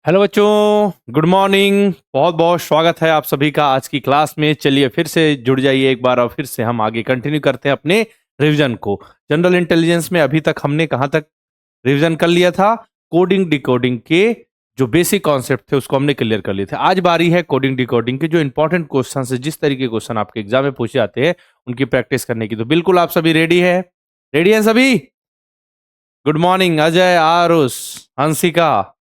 Hello बच्चों, good morning. बहुत बहुत स्वागत है आप सभी का आज की क्लास में। चलिए फिर से जुड़ जाइए एक बार और फिर से हम आगे कंटिन्यू करते हैं अपने रिवीजन को। जनरल इंटेलिजेंस में अभी तक हमने कहाँ तक रिवीजन कर लिया था? कोडिंग डिकोडिंग के जो बेसिक कॉन्सेप्ट थे उसको हमने क्लियर कर लिए थे। आज बारी है कोडिंग डिकोडिंग के जो इंपॉर्टेंट क्वेश्चन है, जिस तरीके के क्वेश्चन आपके एग्जाम में पूछे जाते हैं उनकी प्रैक्टिस करने की। तो बिल्कुल आप सभी रेडी है? रेडी है सभी? गुड मॉर्निंग अजय, आरुष, हंसिका,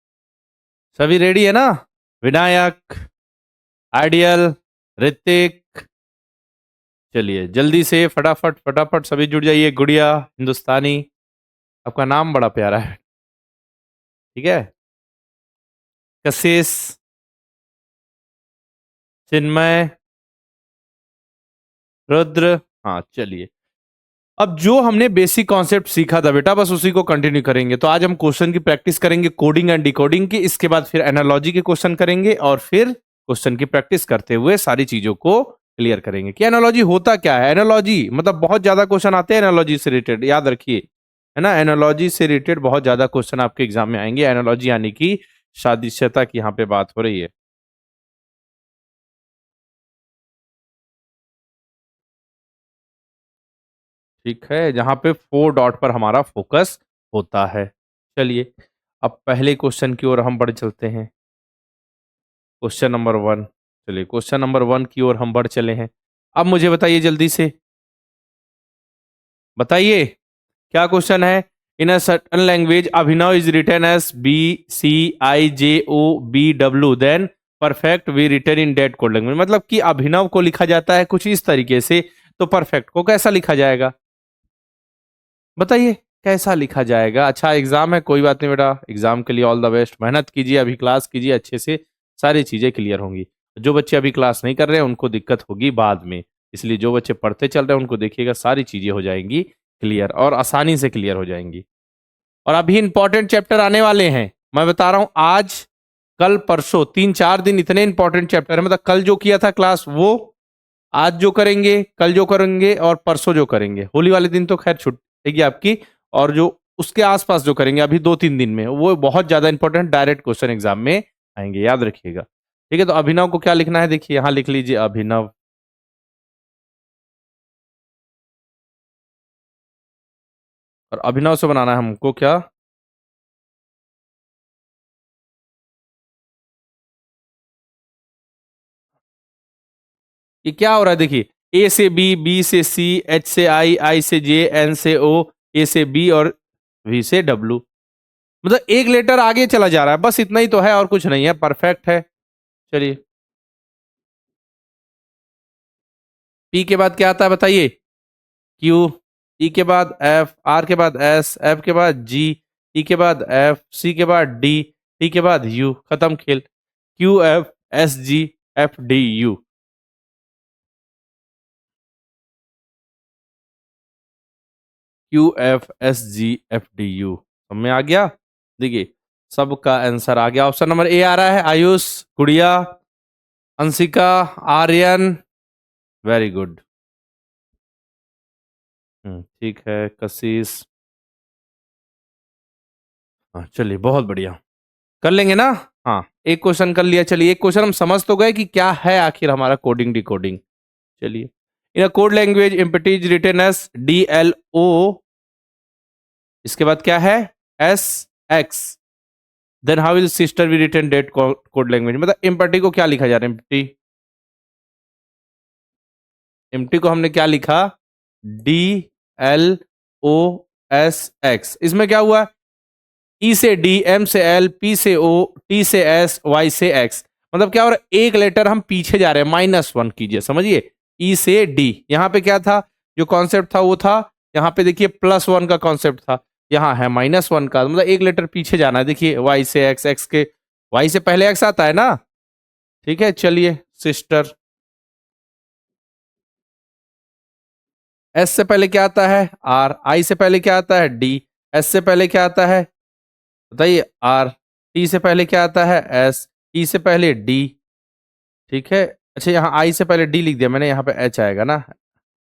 सभी रेडी है ना? विनायक, आइडियल, ऋतिक। चलिए जल्दी से फटाफट फटाफट सभी जुड़ जाइए। गुड़िया, हिंदुस्तानी, आपका नाम बड़ा प्यारा है। ठीक है। कशिश, चिन्मय, रुद्र। हाँ चलिए, अब जो हमने बेसिक कॉन्सेप्ट सीखा था बेटा, बस उसी को कंटिन्यू करेंगे। तो आज हम क्वेश्चन की प्रैक्टिस करेंगे कोडिंग एंड डिकोडिंग की। इसके बाद फिर एनालॉजी के क्वेश्चन करेंगे और फिर क्वेश्चन की प्रैक्टिस करते हुए सारी चीजों को क्लियर करेंगे कि एनालॉजी होता क्या है। एनालॉजी मतलब बहुत ज्यादा क्वेश्चन आते हैं एनालॉजी से रिलेटेड, याद रखिए, है ना। एनालॉजी से रिलेटेड बहुत ज्यादा क्वेश्चन आपके एग्जाम में आएंगे। एनालॉजी यानी कि सादृश्यता की यहाँ पे बात हो रही है। ठीक है, जहां पे 4 डॉट पर हमारा फोकस होता है। चलिए अब पहले क्वेश्चन की ओर हम बढ़ चलते हैं। Question number 1। चलिए क्वेश्चन नंबर 1 की ओर हम बढ़ चले हैं। अब मुझे बताइए जल्दी से, बताइए क्या क्वेश्चन है। In a certain language Abhinav is written as BCIJOBW, then perfect be written in that code language. मतलब कि अभिनव को लिखा जाता है कुछ इस तरीके से, तो परफेक्ट को कैसा लिखा जाएगा? बताइए कैसा लिखा जाएगा। अच्छा एग्जाम है, कोई बात नहीं बेटा, एग्जाम के लिए ऑल द बेस्ट। मेहनत कीजिए, अभी क्लास कीजिए अच्छे से, सारी चीजें क्लियर होंगी। जो बच्चे अभी क्लास नहीं कर रहे हैं उनको दिक्कत होगी बाद में, इसलिए जो बच्चे पढ़ते चल रहे हैं उनको देखिएगा, सारी चीजें हो जाएंगी क्लियर और आसानी से क्लियर हो जाएंगी। और अभी इंपॉर्टेंट चैप्टर आने वाले हैं, मैं बता रहा हूं। आज कल परसों 3-4 दिन इतने इंपॉर्टेंट चैप्टर है। मतलब कल जो किया था क्लास वो आज जो करेंगे, कल जो करेंगे और परसों जो करेंगे। होली वाले दिन तो खैर छुट्टी आपकी, और जो उसके आसपास जो करेंगे अभी 2-3 दिन में, वो बहुत ज्यादा इंपॉर्टेंट डायरेक्ट क्वेश्चन एग्जाम में आएंगे, याद रखिएगा। ठीक है, तो अभिनव को क्या लिखना है, देखिए यहां लिख लीजिए अभिनव। और अभिनव से बनाना है हमको क्या? ये क्या हो रहा है देखिए, ए से बी, बी से सी, एच से आई, आई से जे, एन से ओ, ए से बी और वी से डब्ल्यू। मतलब एक लेटर आगे चला जा रहा है, बस इतना ही तो है और कुछ नहीं है, परफेक्ट है। चलिए पी के बाद क्या आता है बताइए? क्यू, ई के बाद एफ, आर के बाद एस, एफ के बाद जी, ई के बाद एफ, सी के बाद डी, टी के बाद यू। खत्म खेल। Q F S G F D you. Q F S G F D you समझ में आ गया? देखिए सबका आंसर आ गया। ऑप्शन नंबर ए आ रहा है। आयुष, गुड़िया, अंशिका, आर्यन, वेरी गुड। ठीक है कशिश। हाँ चलिए बहुत बढ़िया, कर लेंगे ना। हाँ एक क्वेश्चन कर लिया। चलिए एक क्वेश्चन हम समझ तो गए कि क्या है आखिर हमारा कोडिंग डिकोडिंग। चलिए, in code language empty is written as DLO, इसके बाद क्या है SX, then how is sister be written that code language. मतलब इम्पटी को क्या लिखा जा रहा है? इम्पटी, इम्पटी को हमने क्या लिखा? DLOSX। इसमें क्या हुआ? ई से डी, एम से एल, पी से ओ, टी से एस, वाई से एक्स। मतलब क्या हो रहा है, एक लेटर हम पीछे जा रहे हैं, -1 कीजिए, समझिए। ई से डी, यहां पे क्या था, जो कॉन्सेप्ट था वो था, यहाँ पे देखिए +1 का कॉन्सेप्ट था, यहाँ है -1 का। मतलब एक लेटर पीछे जाना है। देखिए वाई से एक्स, एक्स के वाई से पहले एक्स आता है ना। ठीक है चलिए सिस्टर। एस से पहले क्या आता है? आर। आई से पहले क्या आता है? डी। एस से पहले क्या आता है बताइए? आर। टी से पहले क्या आता है? एस। ई से पहले डी। ठीक है। अच्छा यहाँ आई से पहले डी लिख दिया मैंने, यहाँ पे एच आएगा ना।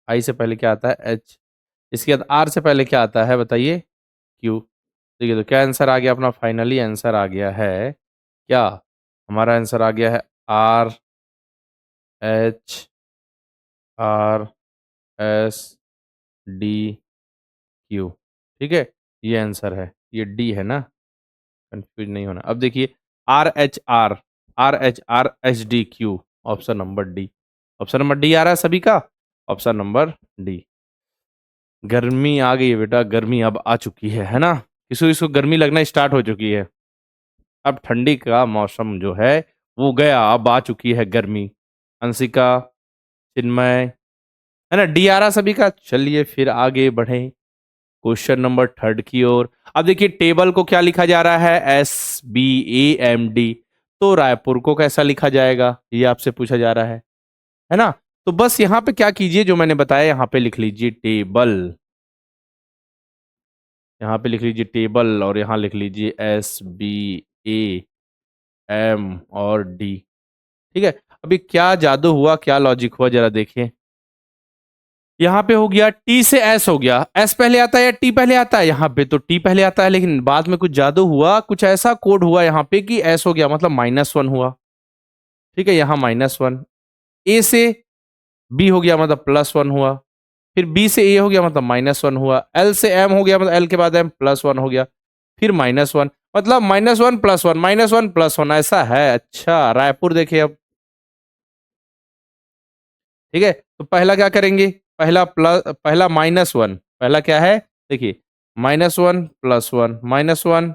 आई से पहले क्या आता है? एच। इसके बाद आर से पहले क्या आता है बताइए? क्यू। ठीक है, तो क्या आंसर आ गया अपना? फाइनली आंसर आ गया है क्या हमारा आंसर आ गया है RHRSDQ। ठीक है, ये आंसर है, ये डी है ना, कंफ्यूज नहीं होना। अब देखिए RHRSDQ, option number D. Option number D आ रहा है सभी का, ऑप्शन नंबर डी। गर्मी आ गई है बेटा, गर्मी अब आ चुकी है ना, किसी किसी को गर्मी लगना स्टार्ट हो चुकी है। अब ठंडी का मौसम जो है वो गया, अब आ चुकी है गर्मी। अंशिका, चिन्मय, है ना, डी आ रहा सभी का। चलिए फिर आगे बढ़े क्वेश्चन नंबर थर्ड की ओर। अब देखिए टेबल को क्या लिखा जा रहा है, SBAMD। तो रायपुर को कैसा लिखा जाएगा, ये आपसे पूछा जा रहा है ना। तो बस यहां पे क्या कीजिए, जो मैंने बताया यहां पे लिख लीजिए टेबल। यहाँ पे लिख लीजिए टेबल और यहाँ लिख लीजिए SBAM और D। ठीक है, अभी क्या जादू हुआ, क्या लॉजिक हुआ, जरा देखिए। यहाँ पे हो गया T से S हो गया, S पहले आता है या T पहले आता है, यहाँ पे तो T पहले आता है, लेकिन बाद में कुछ जादू हुआ, कुछ ऐसा कोड हुआ यहाँ पे कि S हो गया, मतलब -1 हुआ। ठीक है, यहाँ -1। A से B हो गया, मतलब +1 हुआ। फिर B से A हो गया, मतलब -1 हुआ। L से M हो गया, मतलब L के बाद M +1 हो गया। फिर -1, मतलब -1 +1 -1 +1, ऐसा है। अच्छा, रायपुर देखिए अब। ठीक है, तो पहला क्या करेंगे, पहला -1, पहला क्या है, देखिए -1 +1 -1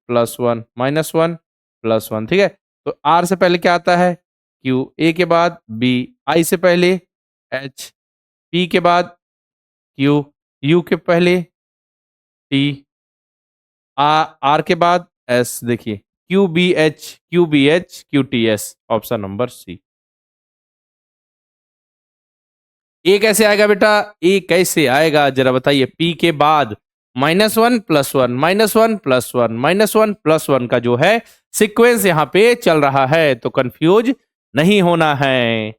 +1 -1 +1। ठीक है, तो R से पहले क्या आता है, Q, A के बाद B, I से पहले H, P के बाद Q, U के पहले T, R के बाद S। देखिए QBH option number C. A कैसे आएगा बेटा, ए कैसे आएगा जरा बताइए। पी के बाद -1 +1 -1 +1 -1 +1 का जो है सीक्वेंस यहां पे चल रहा है, तो कंफ्यूज नहीं होना है।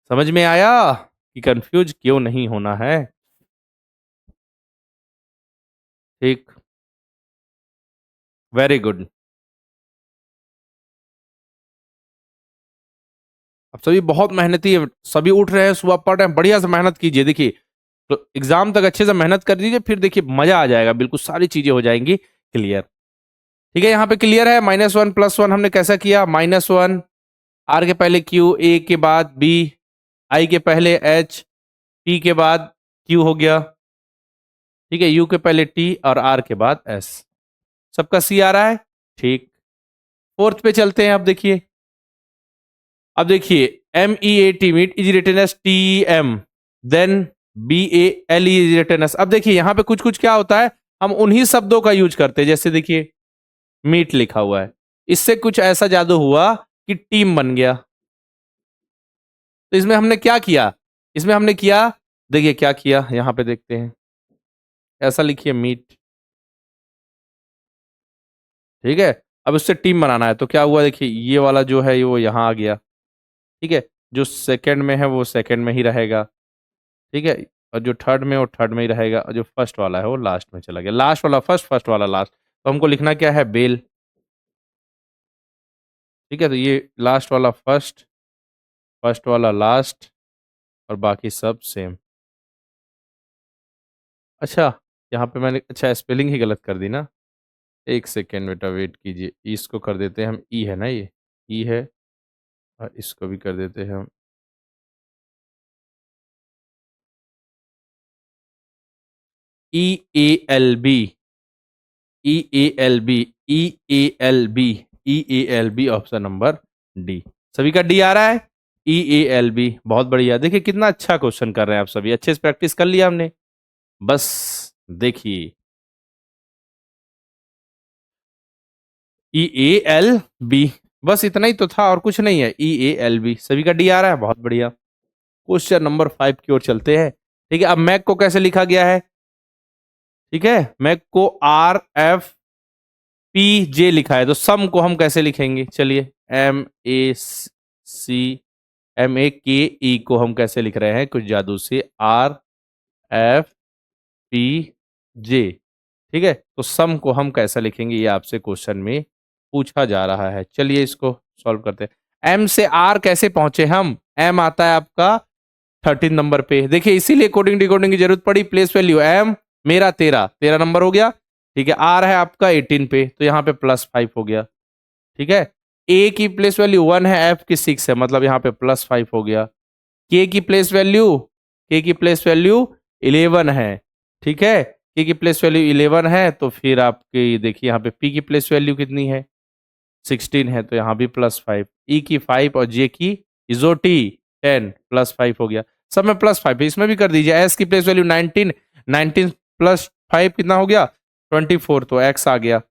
समझ में आया कि कंफ्यूज क्यों नहीं होना है। ठीक, वेरी गुड। अब सभी बहुत मेहनती है, सभी उठ रहे हैं सुबह, पढ़ रहे हैं, बढ़िया से मेहनत कीजिए। देखिए तो एग्जाम तक अच्छे से मेहनत कर दीजिए, फिर देखिए मजा आ जाएगा, बिल्कुल सारी चीजें हो जाएंगी क्लियर। ठीक है, यहाँ पे क्लियर है। -1 +1 हमने कैसा किया, -1, आर के पहले क्यू, ए के बाद बी, आई के पहले एच, पी के बाद क्यू हो गया। ठीक है, यू के पहले टी और आर के बाद एस। सबका सी आ रहा है। ठीक, फोर्थ पे चलते हैं। अब देखिए MEAT meat is written as TEM, then BALE is written as. अब देखिए यहाँ पे कुछ कुछ क्या होता है, हम उन्हीं शब्दों का यूज करते हैं, जैसे देखिए मीट लिखा हुआ है, इससे कुछ ऐसा जादू हुआ कि टीम बन गया। तो इसमें हमने क्या किया, इसमें हमने किया, देखिए क्या किया, यहां पे देखते हैं। ऐसा लिखिए मीट। ठीक है, अब उससे टीम बनाना है, तो क्या हुआ, देखिए ये वाला जो है वो यहां आ गया। ठीक है, जो सेकंड में है वो सेकंड में ही रहेगा। ठीक है, और जो थर्ड में वो थर्ड में ही रहेगा, और जो फर्स्ट वाला है वो लास्ट में चला गया। लास्ट वाला फर्स्ट, फर्स्ट वाला लास्ट। तो हमको लिखना क्या है, बेल। ठीक है, तो ये लास्ट वाला फर्स्ट, फर्स्ट वाला लास्ट, और बाकी सब सेम। अच्छा, यहाँ पे मैंने अच्छा स्पेलिंग ही गलत कर दी ना। एक सेकेंड बेटा वेट कीजिए, इसको कर देते हैं हम ई, है ना, ये ई है, और इसको भी कर देते हैं हम EALB, EALB, EALB, EALB, option number D. सभी का डी आ रहा है, EALB। बहुत बढ़िया, देखिए कितना अच्छा क्वेश्चन कर रहे हैं आप सभी, अच्छे से प्रैक्टिस कर लिया हमने। बस देखिए EALB, बस इतना ही तो था और कुछ नहीं है। EALB, सभी का डी आ रहा है, बहुत बढ़िया। क्वेश्चन नंबर 5 की ओर चलते हैं। ठीक है, अब मैक को कैसे लिखा गया है, ठीक है, मैक को RFPJ लिखा है, तो सम को हम कैसे लिखेंगे, चलिए MACMAKE को हम कैसे लिख रहे हैं, कुछ जादू से RFPJ। ठीक है, तो सम को हम कैसा लिखेंगे, ये आपसे क्वेश्चन में पूछा जा रहा है। चलिए इसको सॉल्व करते हैं। एम से आर कैसे पहुंचे हम? एम आता है आपका 13 नंबर पे। देखिए इसीलिए कोडिंग डिकोडिंग की जरूरत पड़ी। प्लेस वैल्यू एम मेरा 13 नंबर हो गया। ठीक है, आर है आपका 18 पे, तो यहाँ पे +5 हो गया। ठीक है, ए की प्लेस वैल्यू 1 है, एफ की 6 है, मतलब यहाँ पे +5 हो गया। के की प्लेस वैल्यू 11 है। ठीक है, के की प्लेस वैल्यू 11 है, तो फिर आपकी देखिए यहाँ पे पी की प्लेस वैल्यू कितनी है? 16 है, तो यहाँ भी +5। ई की 5 और जे की इजोटी 10 +5 हो गया। सब में +5 है, इसमें भी कर दीजिए। एस की प्लेस वैल्यू 19 +5 कितना हो गया? 24, तो एक्स आ गया।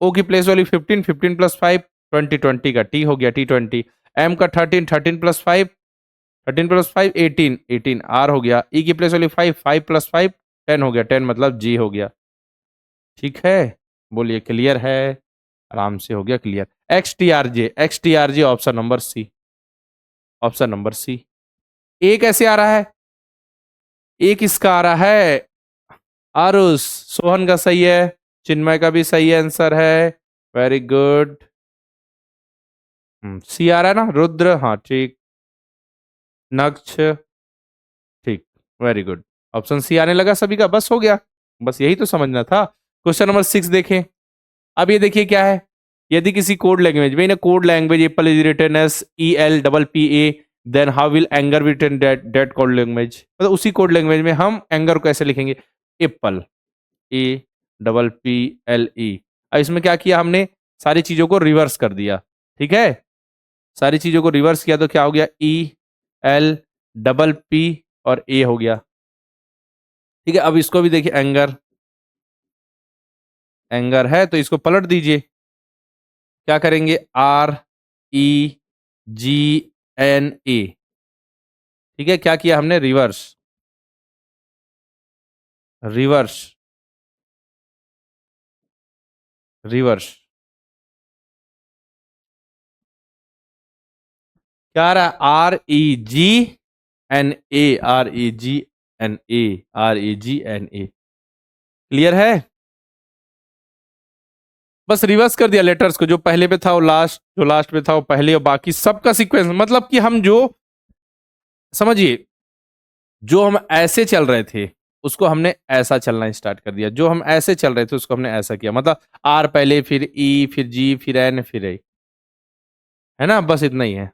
ओ की प्लेस वैल्यू 15 +5 20 का टी हो गया, T20। एम का 13 +5 18 आर हो गया। ई की प्लेस वैल्यू 5 +5 10 हो गया, 10 मतलब जी हो गया। ठीक है, बोलिए क्लियर है? आराम से हो गया clear. X T R J option number C. Option number C. A कैसे आ रहा है? ए किसका आ रहा है? आरुष, सोहन का सही है, चिन्मय का भी सही आंसर है। Very good. सी आ रहा है ना? रुद्र, हाँ ठीक। नक्ष, ठीक, वेरी गुड। ऑप्शन सी आने लगा सभी का, बस हो गया। बस यही तो समझना था। क्वेश्चन नंबर 6 देखें। अब ये देखिए क्या है। यदि किसी कोड लैंग्वेज में, in code language apple is written as ELPPA, then how will anger be written that code language? मतलब उसी कोड लैंग्वेज में हम एंगर को कैसे लिखेंगे? Apple APPLE। अब इसमें क्या किया हमने? सारी चीजों को रिवर्स कर दिया। ठीक है, सारी चीजों को रिवर्स किया तो क्या हो गया? ELPP और ए हो गया। ठीक है, अब इसको भी देखिए, एंगर, एंगर है तो इसको पलट दीजिए। क्या करेंगे? REGNA। ठीक है, क्या किया हमने? Reverse, reverse, reverse. क्या आ रहा है? REGNA, REGNA, REGNA। क्लियर है? बस रिवर्स कर दिया लेटर्स को, जो पहले पे था वो लास्ट, जो लास्ट पे था वो पहले, और बाकी सबका सीक्वेंस। मतलब कि हम जो, समझिए, जो हम ऐसे चल रहे थे उसको हमने ऐसा चलना स्टार्ट कर दिया, जो हम ऐसे चल रहे थे उसको हमने ऐसा किया। मतलब आर पहले, फिर ई, फिर जी, फिर एन, फिर ए। है ना? बस इतना ही है।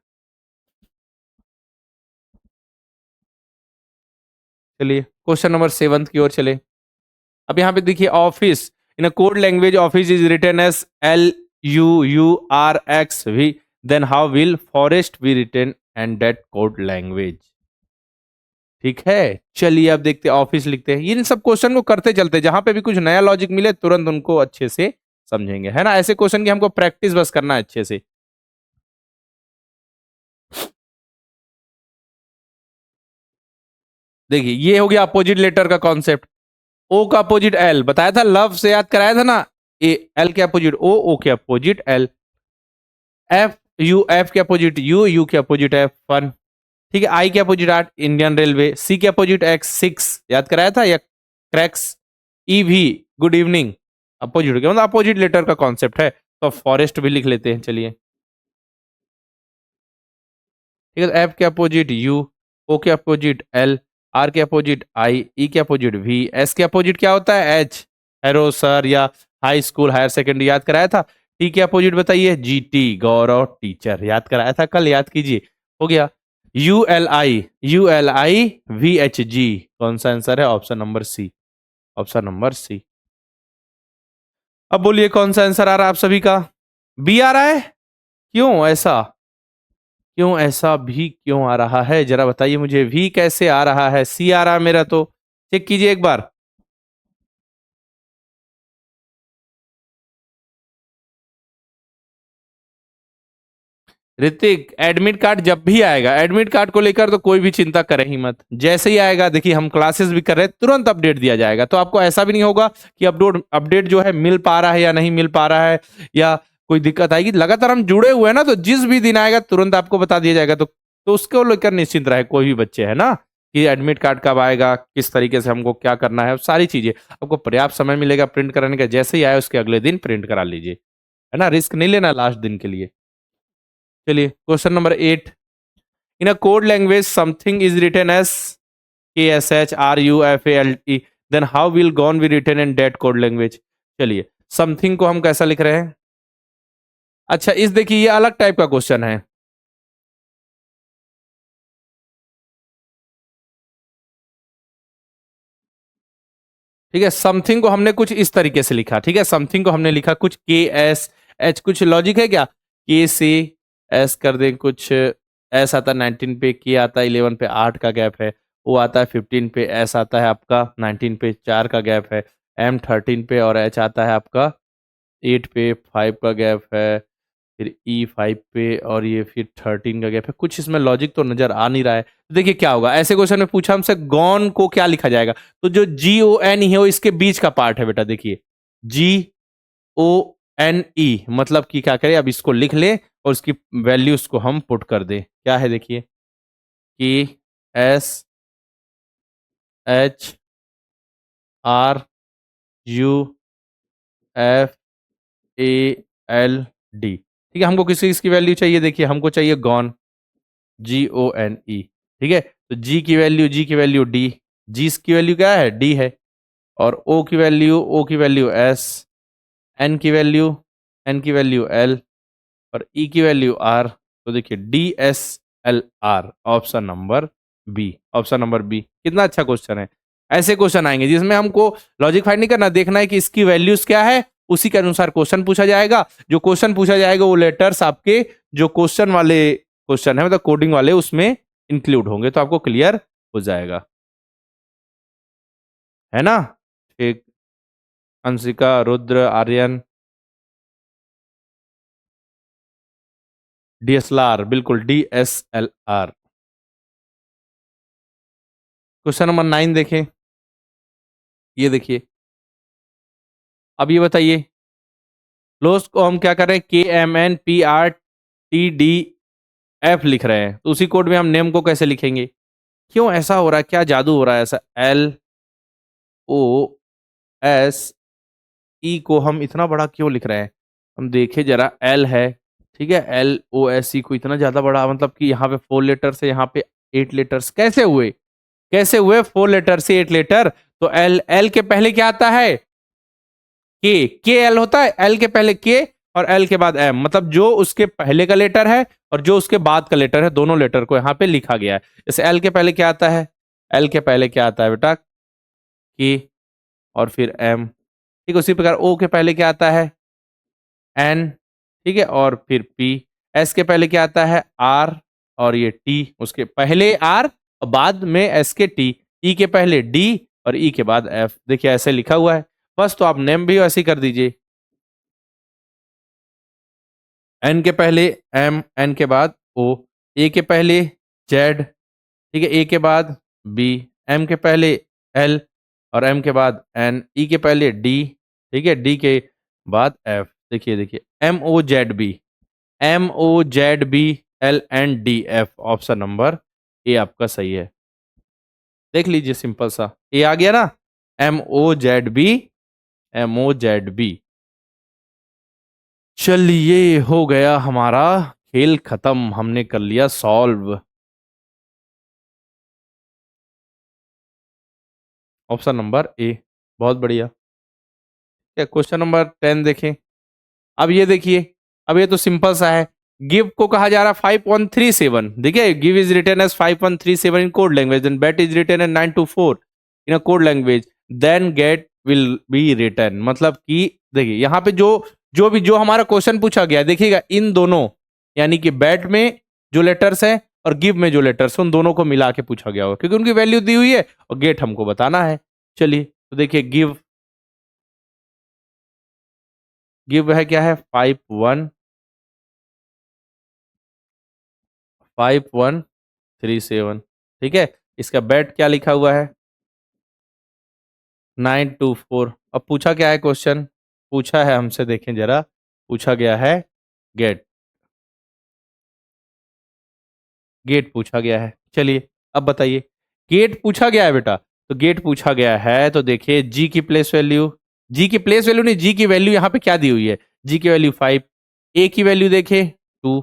चलिए क्वेश्चन नंबर 7 की ओर चले। अब यहाँ पे देखिए, office in a code language office is written as LUURXV, then how will forest be written and that code language? ठीक है, चलिए अब देखते हैं, ऑफिस लिखते हैं। इन सब क्वेश्चन को करते चलते, जहां पे भी कुछ नया लॉजिक मिले तुरंत उनको अच्छे से समझेंगे। है ना? ऐसे क्वेश्चन की हमको प्रैक्टिस बस करना है अच्छे से। देखिए ये हो गया अपोजिट लेटर का कॉन्सेप्ट। ओ का अपोजिट एल, बताया था, लव से याद कराया था ना। ए एल के अपोजिट ओ, ओ के अपोजिट एल। एफ के अपोजिट यू के अपोजिट एफ, फन। ठीक है, आई के अपोजिट आर्ट, इंडियन रेलवे। सी के अपोजिट एक्स, 6 याद कराया था, या क्रैक्स। ई भी, गुड इवनिंग। अपोजिट मतलब अपोजिट लेटर का कॉन्सेप्ट है, तो फॉरेस्ट भी लिख लेते हैं। चलिए ठीक है, एफ के अपोजिट यू, ओ के अपोजिट एल, आर के अपोजिट आई, ई के अपोजिट वी, एस के अपोजिट क्या होता है? एच, हेरो सर, या हाई स्कूल हायर सेकेंडरी याद कराया था। टी के अपोजिट बताइए? GT, गौरव टीचर, याद कराया था कल, याद कीजिए। हो गया। ULI VHG, कौन सा आंसर है? Option number C. Option number C. अब बोलिए कौन सा आंसर आ रहा है आप सभी का? बी आ रहा है? क्यों ऐसा? क्यों ऐसा भी क्यों आ रहा है, जरा बताइए मुझे। वी कैसे आ रहा है? सी आ रहा है मेरा तो। चेक कीजिए एक बार। ऋतिक, एडमिट कार्ड जब भी आएगा, एडमिट कार्ड को लेकर तो कोई भी चिंता करें ही मत। जैसे ही आएगा, देखिए हम क्लासेस भी कर रहे हैं, तुरंत अपडेट दिया जाएगा। तो आपको ऐसा भी नहीं होगा कि अपडेट अपडेट जो है मिल पा रहा है या नहीं मिल पा रहा है, या कोई दिक्कत आएगी। लगातार हम जुड़े हुए हैं ना, तो जिस भी दिन आएगा तुरंत आपको बता दिया जाएगा। तो उसको लेकर निश्चिंत रहे कोई भी बच्चे, है ना, कि एडमिट कार्ड कब आएगा, किस तरीके से हमको क्या करना है, सारी चीजें आपको पर्याप्त समय मिलेगा प्रिंट कराने का। जैसे ही आए उसके अगले दिन प्रिंट करा लीजिए। है ना, रिस्क नहीं लेना लास्ट दिन के लिए। चलिए question number 8, in a code language something is written as KSHRUFALT, then how will gone be written in that code language. चलिए समथिंग को हम कैसा लिख रहे हैं? अच्छा इस देखिए ये अलग टाइप का क्वेश्चन है। ठीक है, समथिंग को हमने कुछ इस तरीके से लिखा। ठीक है, समथिंग को हमने लिखा कुछ KSH, कुछ लॉजिक है क्या? K से S कर दें, कुछ S आता है 19 पे, K आता है 11 पे, 8 का गैप है। O आता है 15 पे, S आता है आपका 19 पे, 4 का गैप है। M 13 पे और H आता है आपका 8 पे, 5 का गैप है। फिर E 5 पे और ये फिर 13 का गैप है। कुछ इसमें लॉजिक तो नजर आ नहीं रहा है। तो देखिए क्या होगा, ऐसे क्वेश्चन में पूछा हमसे गॉन को क्या लिखा जाएगा, तो जो GON है वो इसके बीच का पार्ट है बेटा। देखिए GONE मतलब कि क्या करें, अब इसको लिख ले और इसकी वैल्यूज को हम पुट कर दें। क्या है देखिए, KSHRUFALD। ठीक है, हमको किसी इसकी वैल्यू चाहिए। देखिए हमको चाहिए गॉन, GONE। ठीक है, तो G की वैल्यू D, G की वैल्यू क्या है? D है। और O की वैल्यू S, N की वैल्यू L और E की वैल्यू R। तो देखिए DSLR, option number B, option number B. कितना अच्छा क्वेश्चन है। ऐसे क्वेश्चन आएंगे जिसमें हमको लॉजिक फाइंड नहीं करना, देखना है कि इसकी वैल्यूज क्या है, उसी के अनुसार क्वेश्चन पूछा जाएगा। जो क्वेश्चन पूछा जाएगा वो लेटर्स आपके जो क्वेश्चन वाले क्वेश्चन है, मतलब कोडिंग वाले, उसमें इंक्लूड होंगे, तो आपको क्लियर हो जाएगा, है ना। ठीक, अंशिका, रुद्र, आर्यन, DSLR, बिल्कुल DSLR। क्वेश्चन नंबर 9 देखें। ये देखिए, अब ये बताइए, क्लोज को हम क्या कर रहे हैं? KMNPRTDF लिख रहे हैं, तो उसी कोड में हम नेम को कैसे लिखेंगे? क्यों ऐसा हो रहा है, क्या जादू हो रहा है ऐसा? LOSE को हम इतना बड़ा क्यों लिख रहे हैं? हम देखें जरा, L है, ठीक है, LOSE को इतना ज्यादा बड़ा, मतलब कि यहाँ पे 4 लेटर्स है, यहाँ पे 8 लेटर्स। कैसे हुए, कैसे हुए 4 लेटर से 8 लेटर? तो L, L के पहले क्या आता है? के एल होता है, एल के पहले के और एल के बाद एम, मतलब जो उसके पहले का लेटर है और जो उसके बाद का लेटर है, दोनों लेटर को यहाँ पे लिखा गया है। जैसे एल के पहले क्या आता है? एल के पहले क्या आता है बेटा? के और फिर एम। ठीक है, उसी प्रकार ओ के पहले क्या आता है? एन। ठीक है, और फिर पी। एस के पहले क्या आता है? आर और ये टी, उसके पहले आर और बाद में एस के टी। ई के पहले डी और ई के बाद एफ। देखिए ऐसे लिखा हुआ है, बस तो आप नेम भी ऐसे ही कर दीजिए। एन के पहले एम, एन के बाद ओ, ए के पहले जेड, ठीक है, ए के बाद बी, एम के पहले एल और एम के बाद एन, ई के पहले डी, ठीक है, डी के बाद एफ। देखिए देखिए, MOZB, MOZBLNDF, ऑप्शन नंबर ए आपका सही है। देख लीजिए सिंपल सा, ए आ गया ना, MOZB। चलिए हो गया हमारा खेल खत्म, हमने कर लिया सॉल्व। ऑप्शन नंबर ए, बहुत बढ़िया। क्या क्वेश्चन नंबर 10 देखें। अब ये देखिए, अब ये तो सिंपल सा है। गिव को कहा जा रहा है 5137। देखिए give is written as 5137 in code language, then bet is written as 924 in a code language, then get will be written. मतलब कि देखिए यहाँ पे जो हमारा क्वेश्चन पूछा गया, देखिएगा इन दोनों, यानी कि बैट में जो लेटर्स है और गिव में जो लेटर्स है, उन दोनों को मिला के पूछा गया होगा, क्योंकि उनकी वैल्यू दी हुई है और गेट हमको बताना है। चलिए तो देखिए, गिव है क्या है? 5137। ठीक है, इसका बेट क्या लिखा हुआ है? 924। अब पूछा क्या है क्वेश्चन? पूछा है हमसे, देखें जरा, पूछा गया है गेट, गेट पूछा गया है। चलिए अब बताइए, गेट पूछा गया है बेटा, तो गेट पूछा गया है तो देखिए जी की प्लेस वैल्यू, जी की प्लेस वैल्यू नहीं, जी की वैल्यू यहाँ पे क्या दी हुई है? जी की वैल्यू 5, ए की वैल्यू देखे 2,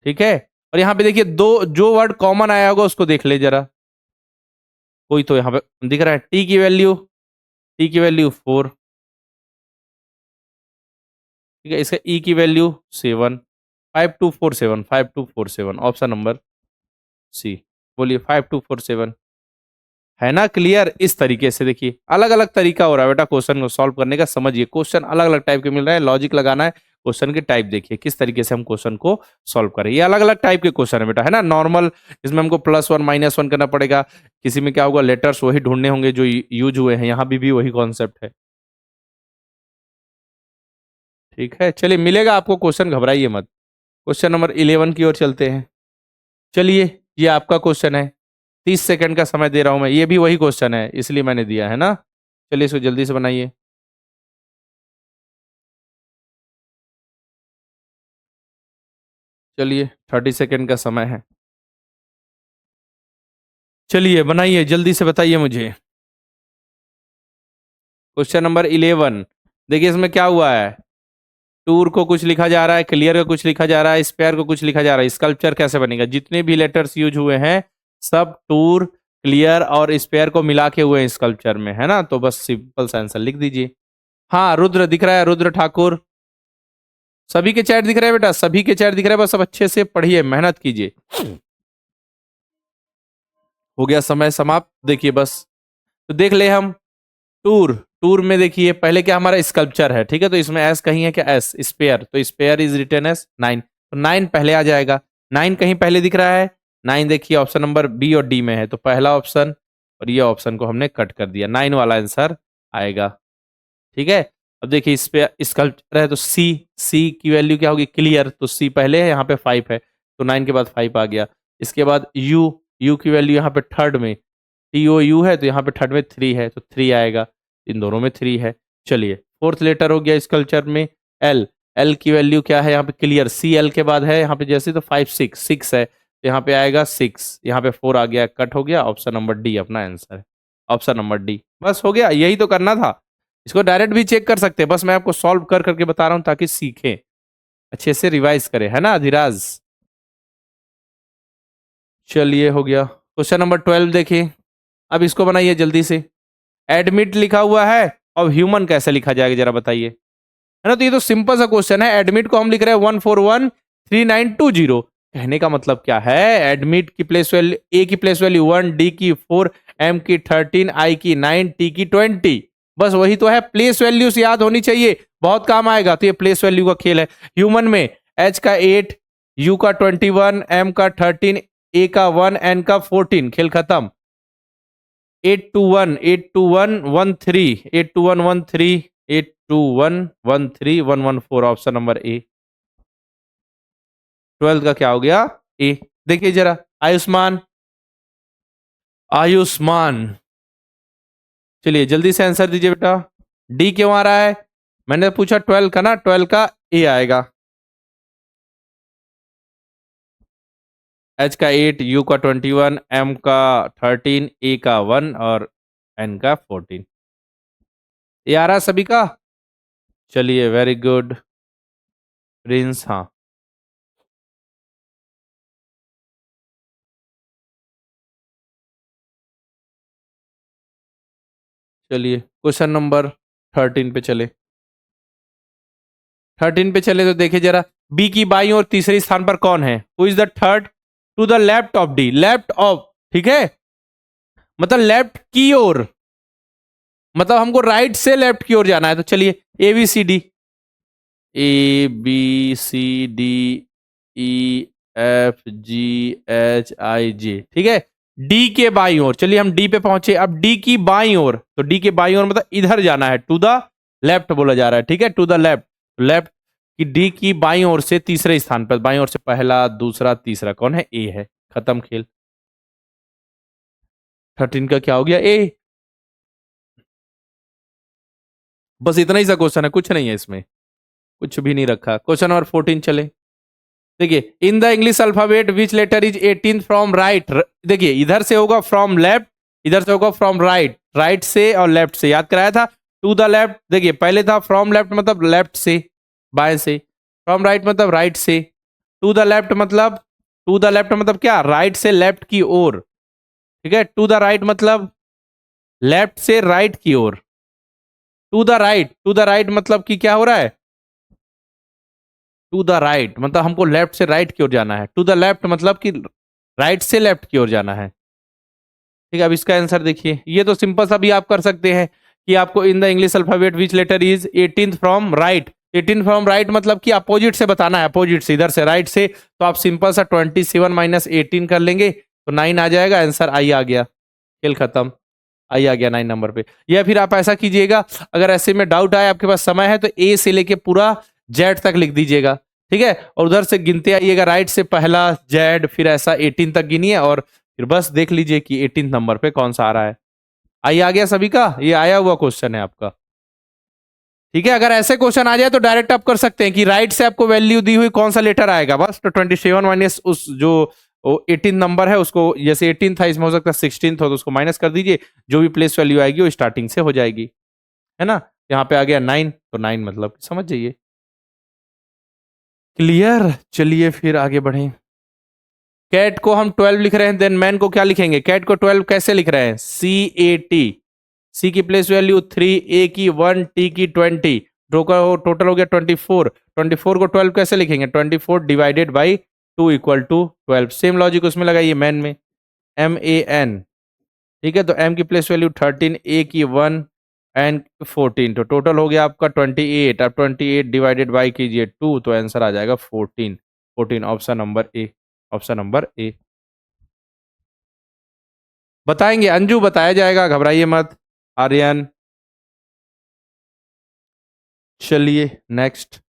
ठीक है। और यहाँ पे देखिए दो जो वर्ड कॉमन आया होगा उसको देख ले जरा, कोई तो यहाँ पे दिख रहा है। टी की वैल्यू 4, ठीक है। इसका ई की वैल्यू 7, 5247, 5247 ऑप्शन नंबर सी। बोलिए 5247 है ना क्लियर। इस तरीके से देखिए अलग अलग तरीका हो रहा है बेटा क्वेश्चन को सॉल्व करने का। समझिए क्वेश्चन अलग अलग टाइप के मिल रहे हैं, लॉजिक लगाना है। क्वेश्चन के टाइप देखिए किस तरीके से हम क्वेश्चन को सॉल्व करें। ये अलग अलग टाइप के क्वेश्चन है बेटा, है ना। नॉर्मल इसमें हमको +1 -1 करना पड़ेगा। किसी में क्या होगा, लेटर्स वही ढूंढने होंगे जो यूज हुए हैं। यहाँ भी वही कॉन्सेप्ट है, ठीक है। चलिए मिलेगा आपको क्वेश्चन, घबराइए मत। क्वेश्चन नंबर 11 की ओर चलते हैं। चलिए ये आपका क्वेश्चन है, 30 सेकंड का समय दे रहा हूं मैं। ये भी वही क्वेश्चन है इसलिए मैंने दिया है ना। चलिए इसको जल्दी से बनाइए। चलिए 30 सेकंड का समय है। चलिए बनाइए, जल्दी से बताइए मुझे। क्वेश्चन नंबर 11 देखिए इसमें क्या हुआ है। टूर को कुछ लिखा जा रहा है, क्लियर को कुछ लिखा जा रहा है, स्पेयर को कुछ लिखा जा रहा है। स्कल्पचर कैसे बनेगा, जितने भी लेटर्स यूज हुए हैं सब टूर, क्लियर और स्पेयर को मिला के हुए हैं स्कल्पचर में, है ना। तो बस सिंपल सा आंसर लिख दीजिए। हाँ रुद्र दिख रहा है, रुद्र ठाकुर। सभी के चैट दिख रहे हैं बेटा, सभी के चैट दिख रहे हैं। बस अब अच्छे से पढ़िए, मेहनत कीजिए। हो गया समय समाप्त। देखिए बस तो देख ले हम टूर। टूर में देखिए पहले क्या हमारा स्कल्पचर है, ठीक है। तो इसमें एस कहीं है क्या, एस स्पेयर, तो स्पेयर इज रिटन एस 9, तो 9 पहले आ जाएगा। 9 कहीं पहले दिख रहा है। 9 देखिए ऑप्शन नंबर बी और डी में है, तो पहला ऑप्शन और ये ऑप्शन को हमने कट कर दिया, 9 वाला आंसर आएगा, ठीक है। अब देखिए इस पे स्कल्पचर है तो सी, सी की वैल्यू क्या होगी, क्लियर, तो सी पहले है, यहाँ पे 5 है तो 9 के बाद 5 आ गया। इसके बाद यू, यू की वैल्यू यहाँ पे थर्ड में टी ओ यू है तो यहाँ पे थर्ड में 3 है तो 3 आएगा। इन दोनों में 3 है। चलिए फोर्थ लेटर हो गया इस कल्चर में एल। एल की वैल्यू क्या है यहाँ पे, क्लियर, सी एल के बाद है यहाँ पे जैसे, तो 5 6 6 है तो यहाँ पे आएगा 6, यहाँ पे 4 आ गया, कट हो गया। ऑप्शन नंबर डी अपना आंसर है, ऑप्शन नंबर डी। बस हो गया, यही तो करना था। इसको डायरेक्ट भी चेक कर सकते हैं, बस मैं आपको सॉल्व कर करके बता रहा हूँ ताकि सीखें, अच्छे से रिवाइज करें, है ना अधिराज। चलिए हो गया। क्वेश्चन नंबर 12 देखिए, अब इसको बनाइए जल्दी से। एडमिट लिखा हुआ है, अब ह्यूमन कैसे लिखा जाएगा जरा बताइए, है ना। तो ये तो सिंपल सा क्वेश्चन है। एडमिट को हम लिख रहे हैं 1413920। कहने का मतलब क्या है, एडमिट की प्लेस वैल्यू, ए की प्लेस वैल्यू 1, डी की 4, एम की 13, आई की 9, टी की 20। बस वही तो है, प्लेस वैल्यूज याद होनी चाहिए, बहुत काम आएगा। तो ये प्लेस वैल्यू का खेल है। ह्यूमन में एच का 8, यू का 21, एम का 13, ए का 1, एन का 14, खेल खत्म। 821 82113 82113 82113 114 ऑप्शन नंबर ए। 12 का क्या हो गया, ए। देखिए जरा, आयुष्मान, आयुष्मान। चलिए जल्दी से आंसर दीजिए बेटा। डी क्यों आ रहा है, मैंने पूछा 12 का ना, 12 का ए आएगा। एच का 8, यू का 21, एम का 13, ए का 1 और एन का 14। ये आ रहा है सभी का। चलिए वेरी गुड प्रिंस। हाँ चलिए क्वेश्चन नंबर 13 पे चले। 13 पे चले तो देखिए जरा, बी की बाई और तीसरे स्थान पर कौन है, who is the third to the left of D, left of, ठीक है, मतलब लेफ्ट की ओर, मतलब हमको राइट से लेफ्ट की ओर जाना है। तो चलिए A B C D, A B C D E F G H I J, ठीक है। डी के बाई ओर, चलिए हम डी पे पहुंचे। अब डी की बाई ओर, तो डी के बाई ओर मतलब इधर जाना है, टू द लेफ्ट बोला जा रहा है, ठीक है, टू द लेफ्ट। लेफ्ट की डी की बाई ओर से तीसरे स्थान पर, बाई ओर से पहला दूसरा तीसरा कौन है, ए है, खत्म खेल। 13 का क्या हो गया, ए। बस इतना ही सा क्वेश्चन है, कुछ नहीं है इसमें, कुछ भी नहीं रखा। क्वेश्चन नंबर 14 चले। देखिए, in the English alphabet which letter is 18 from right. देखिए इधर से होगा फ्रॉम लेफ्ट, इधर से होगा फ्रॉम राइट, राइट से और लेफ्ट से याद कराया था। टू द लेफ्ट, देखिए पहले था फ्रॉम लेफ्ट मतलब लेफ्ट से, बाएं से। फ्रॉम राइट मतलब राइट से, टू द लेफ्ट मतलब, टू द लेफ्ट मतलब क्या, राइट से लेफ्ट की ओर, ठीक है। टू द राइट मतलब लेफ्ट से राइट की ओर। To the right, to the right मतलब कि क्या हो रहा है, टू द राइट मतलब हमको लेफ्ट से राइट की ओर जाना है। टू द लेफ्ट मतलब कि राइट से लेफ्ट की ओर जाना है, ठीक है। अब इसका आंसर देखिए, ये तो सिंपल सा भी आप कर सकते हैं कि आपको in the English alphabet which letter is 18th from right. 18 from right मतलब कि अपोजिट से बताना है, अपोजिट से, इधर से राइट से। तो आप सिंपल सा 27 माइनस 18 कर लेंगे तो 9 आ जाएगा, आंसर आई आ गया, खेल खत्म। आई आ गया 9 नंबर पे। या फिर आप ऐसा कीजिएगा, अगर ऐसे में डाउट आए, आपके पास समय है, तो ए से लेके पूरा जेड तक लिख दीजिएगा, ठीक है। और उधर से गिनते आइएगा, राइट से पहला जेड, फिर ऐसा 18 तक गिनिए, और फिर बस देख लीजिए कि 18 नंबर पे कौन सा आ रहा है। आई आ गया सभी का, ये आया हुआ क्वेश्चन है आपका, ठीक है। अगर ऐसे क्वेश्चन आ जाए तो डायरेक्ट आप कर सकते हैं कि राइट से आपको वैल्यू दी हुई कौन सा लेटर आएगा, बस। तो 27 माइनस उस जो 18 नंबर है उसको, जैसे 18 था, इसमें हो सकता है 16 हो, तो उसको माइनस कर दीजिए, जो भी प्लेस वैल्यू आएगी वो स्टार्टिंग से हो जाएगी, है ना। यहाँ पे आ गया 9, तो 9 मतलब समझ जाइए। क्लियर, चलिए फिर आगे बढ़े। कैट को हम 12 लिख रहे हैं, देन मैन को क्या लिखेंगे, कैट को 12 कैसे लिख रहे हैं, CAT। सी की प्लेस वैल्यू 3, ए की 1, टी की 20, टोटल हो गया 24। 24 को 12 कैसे लिखेंगे, 24 divided by 2 equal to 12। Same logic उसमें लगाइए, मैन में, MAN, ठीक है। तो M की प्लेस वैल्यू 13, ए की 1 एंड 14, तो टोटल हो गया आपका 28। अब 28 डिवाइडेड बाई कीजिए 2, तो आंसर आ जाएगा 14। 14 option number A, option number A. बताएंगे अंजू, बताया जाएगा, घबराइए मत। आर्यन, चलिए next.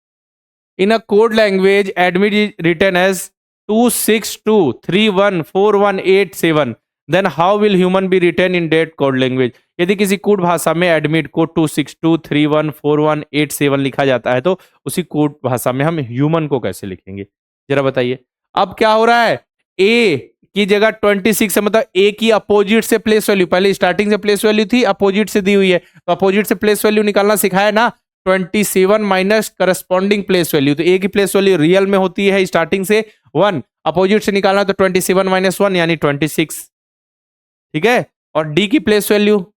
In a code language admit is written as 262314187, then how will human be written in that code language. यदि किसी कोड भाषा में एडमिट को 262314187 लिखा जाता है, तो उसी कोड भाषा में हम ह्यूमन को कैसे लिखेंगे, जरा बताइए। अब क्या हो रहा है, ए की जगह 26 है, मतलब ए की अपोजिट से प्लेस वैल्यू, पहले स्टार्टिंग से प्लेस वैल्यू थी, अपोजिट से दी हुई है, तो अपोजिट से प्लेस वैल्यू निकालना सिखाया ना। 27 माइनस करस्पॉन्डिंग प्लेस वैल्यू, तो ए की प्लेस वैल्यू रियल में होती है स्टार्टिंग से 1, अपोजिट से निकालना तो 27 माइनस 1 यानी 26, ठीक है। और डी की प्लेस वैल्यू,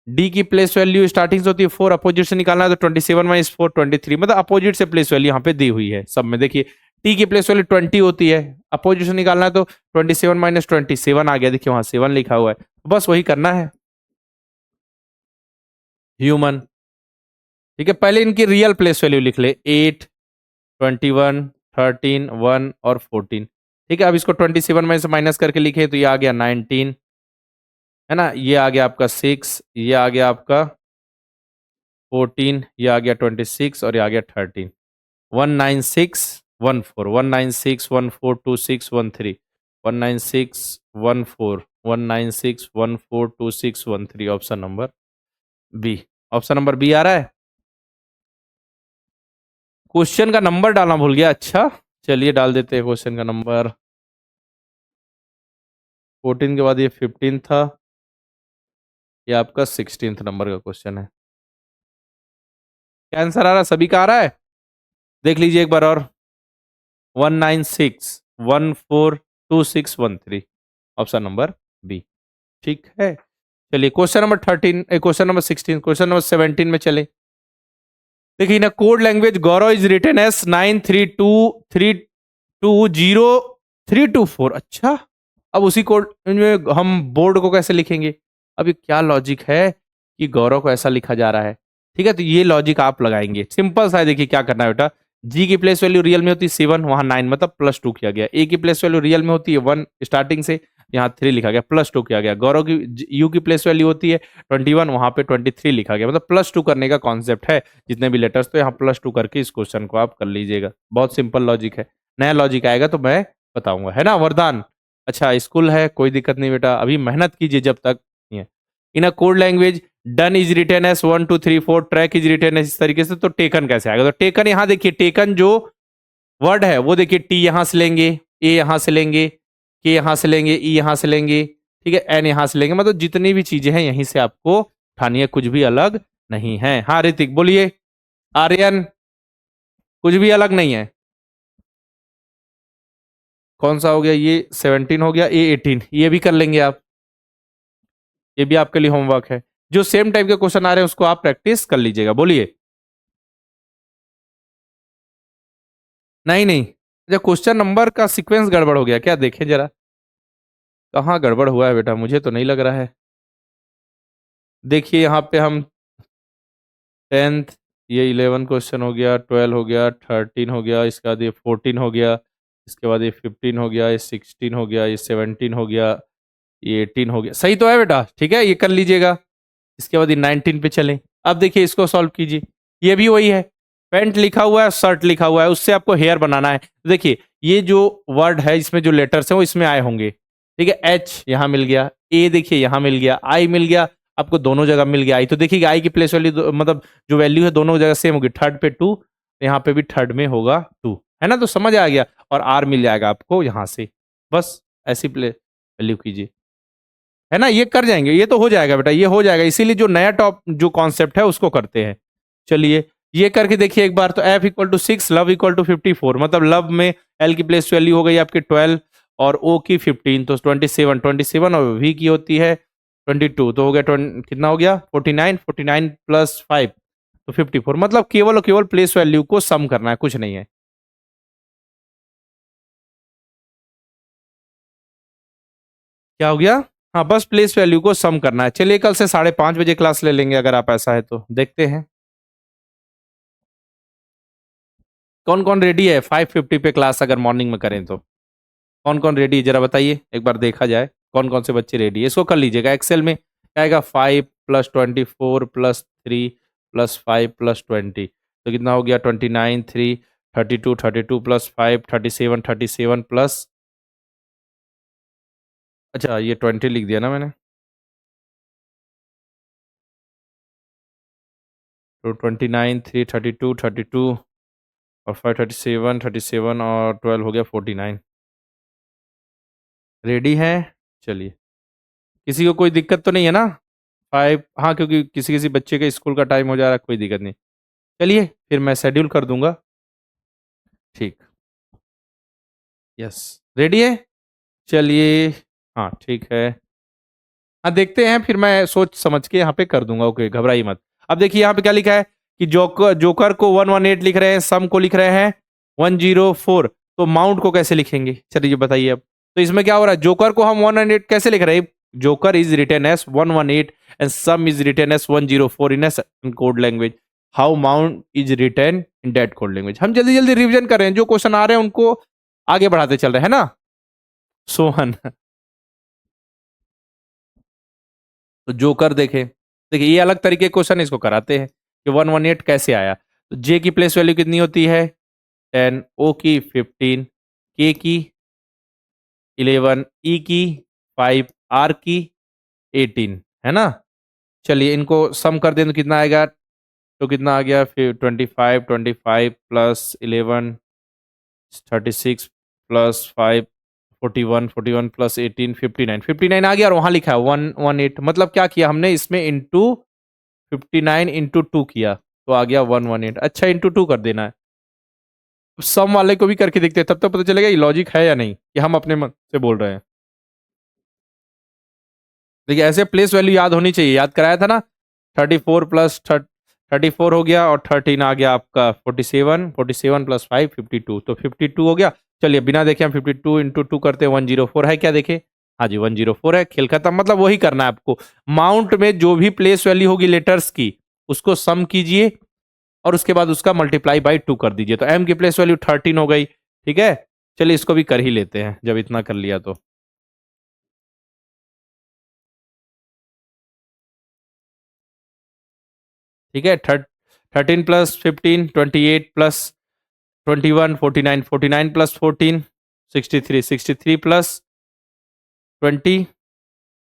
डी की प्लेस वैल्यू स्टार्टिंग से होती है 4, अपोजिट से निकालना है तो 27 माइनस 4 23, मतलब अपोजिट से प्लेस वैल्यू यहाँ पे दी हुई है सब में। देखिए टी की प्लेस वैल्यू 20 होती है, अपोजिट से निकालना है तो 27 माइनस 27 आ गया, देखिए वहां 7 लिखा हुआ है, बस वही करना है, ह्यूमन, ठीक है। पहले इनकी रियल प्लेस वैल्यू लिख ले, 8, 21, 13, 1 और 14, ठीक है। अब इसको 27 में से माइनस करके लिखे तो ये आ गया 19, है ना। ये आ गया आपका 6, ये आ गया आपका 14, ये आ गया 26 और ये आ गया 13। 19614, 196142613, 19614, 196142613, option number B. Option number B आ रहा है। क्वेश्चन का नंबर डालना भूल गया, अच्छा चलिए डाल देते हैं क्वेश्चन का नंबर। 14 के बाद ये 15 था, ये आपका 16th नंबर का क्वेश्चन है। क्या आंसर आ रहा है, सभी का आ रहा है, देख लीजिए एक बार और। 196142613, ऑप्शन नंबर बी, ठीक है। चलिए question number 13, question number 16, question number 17 में चले। देखिए ना, code language Gaurav is written as 932320324, अच्छा। अब उसी कोड में हम बोर्ड को कैसे लिखेंगे, अब ये क्या लॉजिक है कि गौरव को ऐसा लिखा जा रहा है, ठीक है। तो ये लॉजिक आप लगाएंगे, सिंपल सा है। देखिए क्या करना है बेटा, जी की प्लेस वैल्यू रियल में होती है 7, वहां 9 मतलब +2 किया गया। ए की प्लेस वैल्यू रियल में होती है 1 स्टार्टिंग से, यहाँ 3 लिखा गया, +2 किया गया। गौरव की यू की प्लेस वैल्यू होती है 21, वहां पे 23 लिखा गया, मतलब +2 करने का कॉन्सेप्ट है। जितने भी लेटर्स, तो यहाँ +2 करके इस क्वेश्चन को आप कर लीजिएगा, बहुत सिंपल लॉजिक है। नया लॉजिक आएगा तो मैं बताऊंगा, है ना वरदान। अच्छा स्कूल है, कोई दिक्कत नहीं बेटा, अभी मेहनत कीजिए जब तक। In a code language done is written as 1 2 3 4, track is written as, इस तरीके से। तो टेकन कैसे आएगा, तो टेकन यहाँ देखिए, टेकन जो वर्ड है वो देखिए, टी यहां से लेंगे, ए यहां से लेंगे, के यहां से लेंगे, ई यहां से लेंगे, ठीक है, एन यहां से लेंगे, मतलब जितनी भी चीजें हैं यहीं से आपको उठानी है, कुछ भी अलग नहीं है। हाँ ऋतिक बोलिए। आर्यन, कुछ भी अलग नहीं है। कौन सा हो गया? ये 17 हो गया, ये 18, ये भी कर लेंगे आप, ये भी आपके लिए होमवर्क है। जो सेम टाइप के क्वेश्चन आ रहे हैं उसको आप प्रैक्टिस कर लीजिएगा। बोलिए। नहीं नहीं, जब क्वेश्चन नंबर का सीक्वेंस गड़बड़ हो गया क्या, देखें जरा। कहाँ गड़बड़ हुआ है बेटा, मुझे तो नहीं लग रहा है। देखिए यहाँ पे हम 10th, ये 11 क्वेश्चन हो गया, 12 हो गया, 13 हो गया, इसके बाद ये 14 हो गया, इसके बाद ये 15 हो गया, ये 16 हो गया, ये 17 हो गया, ये 18 हो गया। सही तो है बेटा, ठीक है, ये कर लीजिएगा। इसके बाद ये 19 पे चलें। अब देखिए इसको सॉल्व कीजिए। ये भी वही है, पैंट लिखा हुआ है, शर्ट लिखा हुआ है, उससे आपको हेयर बनाना है। देखिए ये जो वर्ड है इसमें जो लेटर्स हैं वो इसमें आए होंगे, ठीक है। एच यहाँ मिल गया, ए देखिए यहाँ मिल गया, आई मिल गया, आपको दोनों जगह मिल गया आई। तो देखिए आई की प्लेस वैल्यू मतलब जो वैल्यू है दोनों जगह सेम होगी। थर्ड पे 2, यहाँ पे भी थर्ड में होगा 2, है ना। तो समझ आ गया। और आर मिल जाएगा आपको यहाँ से। बस ऐसी प्ले वैल्यू कीजिए, है ना। ये कर जाएंगे, ये तो हो जाएगा बेटा, ये हो जाएगा। इसीलिए जो नया टॉप जो कॉन्सेप्ट है उसको करते हैं। चलिए ये करके देखिए एक बार। तो F equal to 6, love equal to 54, मतलब लव में एल की प्लेस वैल्यू हो गई आपकी 12 और ओ की 15, तो 27 और वी की होती है 22, तो हो गया कितना हो गया 49, 49 प्लस 5 तो 54। मतलब केवल और केवल प्लेस वैल्यू को सम करना है, कुछ नहीं है। क्या हो गया? हाँ बस प्लेस वैल्यू को सम करना है। चलिए कल से 5:30 बजे क्लास ले लेंगे, अगर आप ऐसा है तो देखते हैं कौन कौन रेडी है 5:50 पे क्लास अगर मॉर्निंग में करें तो। कौन कौन रेडी है जरा बताइए, एक बार देखा जाए कौन कौन से बच्चे रेडी है। इसको कर लीजिएगा एक्सेल में। क्या आएगा? 5 + 24 + 3 + 5 + 20, तो कितना हो गया 29, 3, 32, 32 + 5, 37, 37 प्लस, अच्छा ये 20 लिख दिया ना मैंने, तो 29, 3, 32, 32 और 5, 37, 37 और 12 हो गया 49। रेडी है? चलिए, किसी को कोई दिक्कत तो नहीं है ना? 5, हाँ क्योंकि किसी किसी बच्चे के स्कूल का टाइम हो जा रहा है, कोई दिक्कत नहीं। चलिए फिर मैं शेड्यूल कर दूंगा। ठीक, यस, रेडी है। चलिए, हाँ ठीक है। हाँ देखते हैं, फिर मैं सोच समझ के यहाँ पे कर दूंगा। ओके घबराइए मत। अब देखिए यहाँ पे क्या लिखा है कि जोकर जोकर को 118 लिख रहे हैं, सम को लिख रहे हैं 104, तो माउंट को कैसे लिखेंगे चलिए बताइए अब। तो इसमें क्या हो रहा है, जोकर को हम 118 कैसे लिख रहे हैं? Joker is written as 118 and some is written as 104 in as code language. How mount is written in that code language. हम जल्दी जल्दी रिविजन कर रहे हैं, जो क्वेश्चन आ रहे हैं उनको आगे बढ़ाते चल रहे हैं ना सोहन। तो जोकर देखें, देखिए ये अलग तरीके के क्वेश्चन इसको कराते हैं कि 118 कैसे आया। तो जे की प्लेस वैल्यू कितनी होती है 10, ओ की 15, के की 11, ई की 5, आर की 18, है ना। चलिए इनको सम कर दें तो कितना आएगा, तो कितना आ गया फिर 25, 25 प्लस 11 36 प्लस 5 41, 41 प्लस 18 59, 59 आ गया। और वहां लिखा है 118, मतलब क्या किया हमने इसमें इंटू 59 इंटू 2 किया, तो आ गया 118। अच्छा इंटू 2 कर देना है। सम वाले को भी करके देखते हैं, तब तो पता चलेगा ये लॉजिक है या नहीं, कि हम अपने मन से बोल रहे हैं। देखिए ऐसे प्लेस वैल्यू याद होनी चाहिए, याद कराया था ना। 34 प्लस 34 हो गया और 13 आ गया आपका 47, 47 प्लस 5 52, तो 52 हो गया। चलिए बिना देखे हम 52 इंटू 2 करते हैं 104 है क्या, देखे। हाँ जी 104 है, खेल खत्म। मतलब वही करना है आपको, माउंट में जो भी प्लेस वैल्यू होगी लेटर्स की उसको सम कीजिए और उसके बाद उसका मल्टीप्लाई बाई 2 कर दीजिए। तो एम की प्लेस वैल्यू 13 हो गई, ठीक है। चलिए इसको भी कर ही लेते हैं जब इतना कर लिया तो। ठीक है, 13 प्लस 15 28 प्लस 21 49, 49 प्लस 14 63, 63 प्लस 20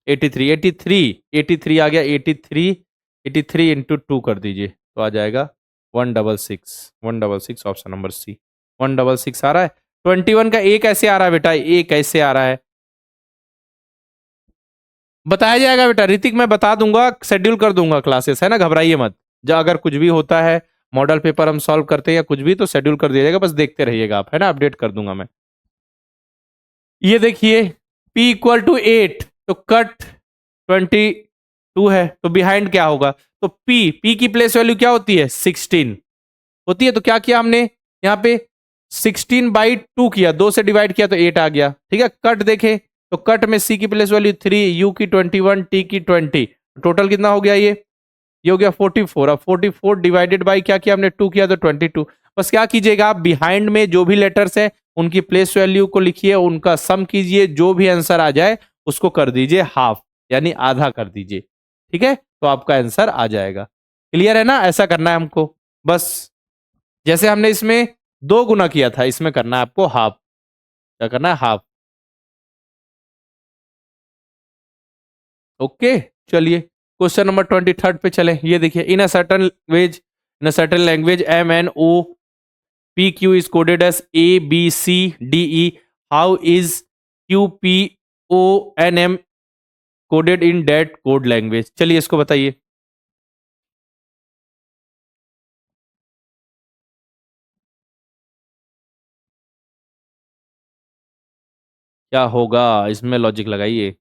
83, 83, 83 आ गया 83, 83 इंटू 2 कर दीजिए तो आ जाएगा 166, 166 ऑप्शन नंबर सी 166 आ रहा है। 21 का ए कैसे आ रहा है बेटा, ए कैसे आ रहा है बताया जाएगा बेटा। ऋतिक मैं बता दूंगा, शेड्यूल कर दूंगा क्लासेस, है ना, घबराइए मत। जब अगर कुछ भी होता है मॉडल पेपर हम सॉल्व करते हैं या कुछ भी तो शेड्यूल कर दिया जाएगा, बस देखते रहिएगा आप, है ना, अपडेट कर दूंगा मैं। ये देखिए P इक्वल टू 8, तो कट 22 है, तो बिहाइंड क्या होगा, तो P की प्लेस वैल्यू क्या होती है 16 होती है, तो क्या किया हमने यहाँ पे 16/2 किया, 2 से डिवाइड किया तो 8 आ गया। ठीक है, कट देखें तो कट में C की प्लेस वैल्यू 3, U की 21, T की 20, टोटल कितना हो गया ये हो गया 44। अब 44 डिवाइडेड बाई क्या किया हमने 2 किया तो 22। बस क्या कीजिएगा आप बिहाइंड में जो भी लेटर्स है उनकी प्लेस वैल्यू को लिखिए, उनका सम कीजिए, जो भी आंसर आ जाए उसको कर दीजिए हाफ, यानी आधा कर दीजिए। ठीक है, तो आपका आंसर आ जाएगा। क्लियर है ना, ऐसा करना है हमको। बस जैसे हमने इसमें 2 गुना किया था, इसमें करना है आपको हाफ। क्या करना है, हाफ। ओके, चलिए क्वेश्चन नंबर 23 पे चले। ये देखिए, in a certain language MNOPQ is coded as ABCDE. How is QPONM coded in that code language? चलिए इसको बताइए। क्या होगा, इसमें लॉजिक लगाइए।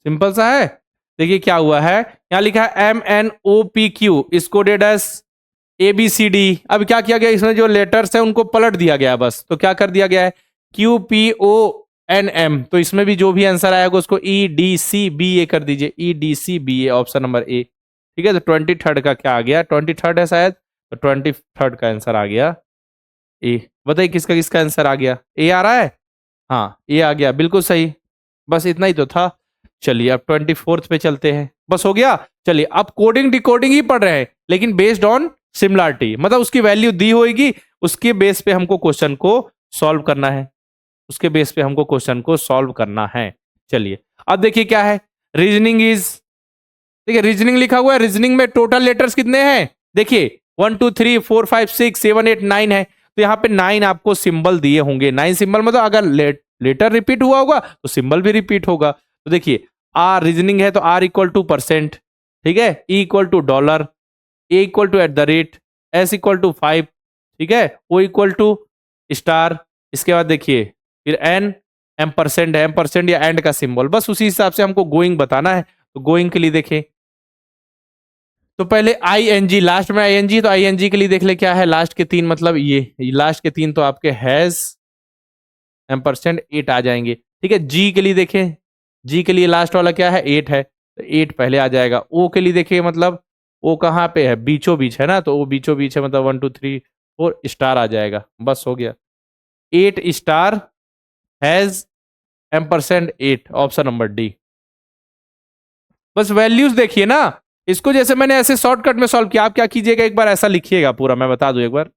सिंपल सा है। देखिए क्या हुआ है, यहां लिखा है MNOPQ is coded as ABCD। अब क्या किया गया, इसमें जो लेटर्स है उनको पलट दिया गया बस। तो क्या कर दिया गया है QPONM, तो इसमें भी जो भी आंसर आएगा उसको EDCBA कर दीजिए, EDCBA, ऑप्शन नंबर ए। ठीक है, तो 23 का क्या आ गया, 23 है शायद, तो 23 का आंसर आ गया ए। बताइए किसका किसका आंसर आ गया, ए आ रहा है, हाँ ए आ गया, बिल्कुल सही। बस इतना ही तो था। चलिए अब 24 पे चलते हैं, बस हो गया। चलिए अब कोडिंग डिकोडिंग ही पढ़ रहे हैं, लेकिन बेस्ड ऑन सिमिलरिटी, मतलब उसकी वैल्यू दी होगी, उसके बेस पे हमको क्वेश्चन को सॉल्व करना है, उसके बेस पे हमको क्वेश्चन को सॉल्व करना है। चलिए अब देखिए क्या है, रीजनिंग इज, देखिए रीजनिंग लिखा हुआ है, रीजनिंग में टोटल लेटर्स कितने हैं, देखिए 1 2 3 4 5 6 7 8 9 है, तो यहाँ पे 9 आपको सिंबल दिए होंगे। 9 सिंबल मतलब अगर लेटर रिपीट हुआ होगा तो सिंबल भी रिपीट होगा। तो देखिए आर रीजनिंग है, तो आर इक्वल टू परसेंट, ठीक है, E equal to dollar, A equal to @, S equal to 5, ठीक है, ओ इक्वल टू स्टार। इसके बाद देखिए फिर एन, एम परसेंट या एंड का सिंबल, बस उसी हिसाब से हमको गोइंग बताना है। तो गोइंग के लिए देखें तो पहले ING, लास्ट में ING, तो ING के लिए देख ले क्या है, लास्ट के 3 मतलब ये लास्ट के 3 तो आपके हैज एम% 8 आ जाएंगे। ठीक है, जी के लिए देखें, जी के लिए लास्ट वाला क्या है 8 है, तो 8 पहले आ जाएगा। ओ के लिए देखिए, मतलब ओ कहाँ पे है, बीचों बीच है ना, तो वो बीचों बीच है, मतलब 1 2 3 4 स्टार आ जाएगा, बस हो गया। 8 स्टार हैज एम%8, ऑप्शन नंबर डी। बस वैल्यूज देखिए ना, इसको जैसे मैंने ऐसे शॉर्टकट में सॉल्व किया, आप क्या कीजिएगा एक बार ऐसा लिखिएगा पूरा, मैं बता दूं एक बार।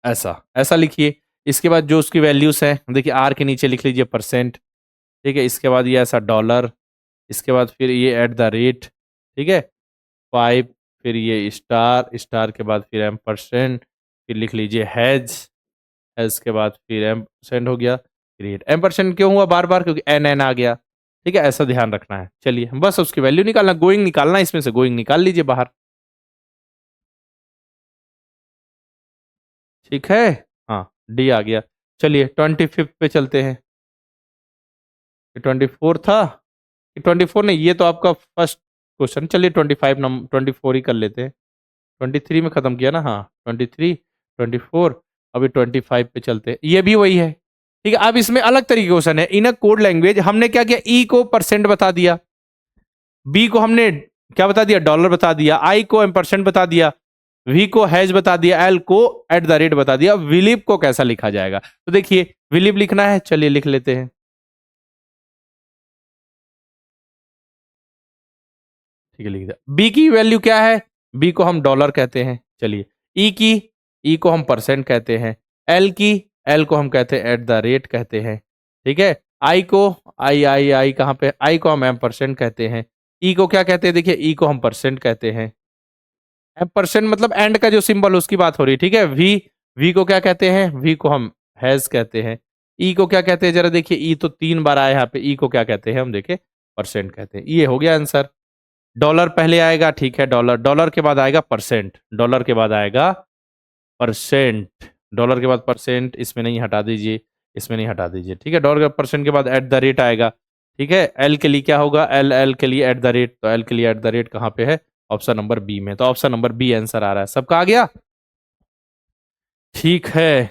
ऐसा ऐसा लिखिए। इसके बाद जो उसकी वैल्यूज है देखिए, आर के नीचे लिख लीजिए परसेंट, ठीक है, इसके बाद ये ऐसा डॉलर, इसके बाद फिर ये @, ठीक है, 5, फिर ये स्टार, स्टार के बाद फिर एम%, फिर लिख लीजिए हैज, हैज के बाद फिर एम% हो गया, फिर एम% क्यों हुआ बार बार, क्योंकि एन आ गया। ठीक है, ऐसा ध्यान रखना है। चलिए बस उसकी वैल्यू निकालना, गोइंग निकालना, इसमें से गोइंग निकाल लीजिए बाहर। ठीक है, हाँ डी आ गया। चलिए 25 पे चलते हैं। 24 था, 24 नहीं, ये तो आपका फर्स्ट क्वेश्चन। चलिए 25 नंबर 24 ही कर लेते हैं, 23 में खत्म किया ना, हाँ 23 24, अभी 25 पे चलते हैं, ये भी वही है। ठीक है, अब इसमें अलग तरीके क्वेश्चन है। इन अ कोड लैंग्वेज हमने क्या किया, ई को परसेंट बता दिया, बी को हमने क्या बता दिया, डॉलर बता दिया, आई को एम% बता दिया, वी को हैज बता दिया, एल को @ बता दिया। विलिप को कैसा लिखा जाएगा, तो देखिए विलिप लिखना है, चलिए लिख लेते हैं। ठीक है, लिख दिया। बी की वैल्यू क्या है, बी को हम डॉलर कहते हैं, चलिए। ई की, ई को हम परसेंट कहते हैं, एल की एल को हम कहते हैं एट द रेट कहते हैं, ठीक है। आई को आई कहाँ पे, आई को हम एम्परसेंड कहते हैं। ई को क्या कहते हैं, देखिए ई को हम परसेंट कहते हैं। परसेंट मतलब एंड का जो सिंबल उसकी बात हो रही है, ठीक है। वी, वी को क्या कहते हैं, वी को हम हैज कहते हैं। ई को क्या कहते हैं, जरा देखिए, ई तो 3 बार आया यहाँ पे, ई को क्या कहते हैं हम देखें, परसेंट कहते हैं। ये हो गया आंसर। डॉलर पहले आएगा, ठीक है, डॉलर, डॉलर के बाद आएगा परसेंट, डॉलर के बाद आएगा परसेंट, डॉलर के बाद परसेंट, इसमें नहीं, हटा दीजिए, इसमें नहीं, हटा दीजिए, ठीक है। डॉलर के परसेंट के बाद एट द रेट आएगा, ठीक है। एल के लिए क्या होगा, एल, एल के लिए एट द रेट, तो एल के लिए एट द रेट कहाँ पे है, ऑप्शन नंबर बी में, तो ऑप्शन नंबर बी आंसर आ रहा है। सबका आ गया, ठीक है।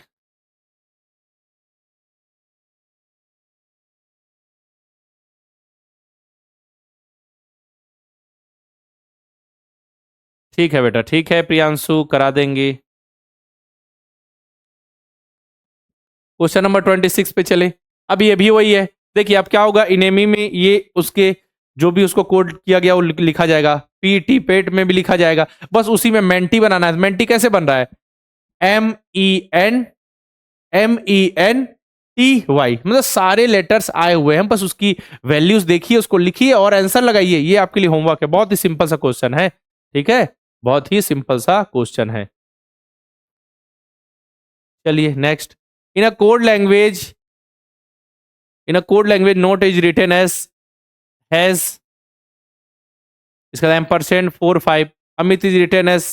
ठीक है बेटा, ठीक है प्रियांशु, करा देंगे। क्वेश्चन नंबर 26 पे चले। अब ये भी वही है, देखिए अब क्या होगा, इनेमी में ये उसके जो भी उसको कोड किया गया वो लिखा जाएगा, पीटी पेट में भी लिखा जाएगा, बस उसी में मेंटी बनाना है। मेंटी कैसे बन रहा है, M E N, M E N T Y, मतलब सारे लेटर्स आए हुए हैं, बस उसकी वैल्यूज देखिए, उसको लिखिए और आंसर लगाइए। ये आपके लिए होमवर्क है, बहुत ही सिंपल सा क्वेश्चन है, ठीक है, बहुत ही सिंपल सा क्वेश्चन है। चलिए next. In a code language, in a code language note is written as has, इसका ampersand 4 5, Amit is written as,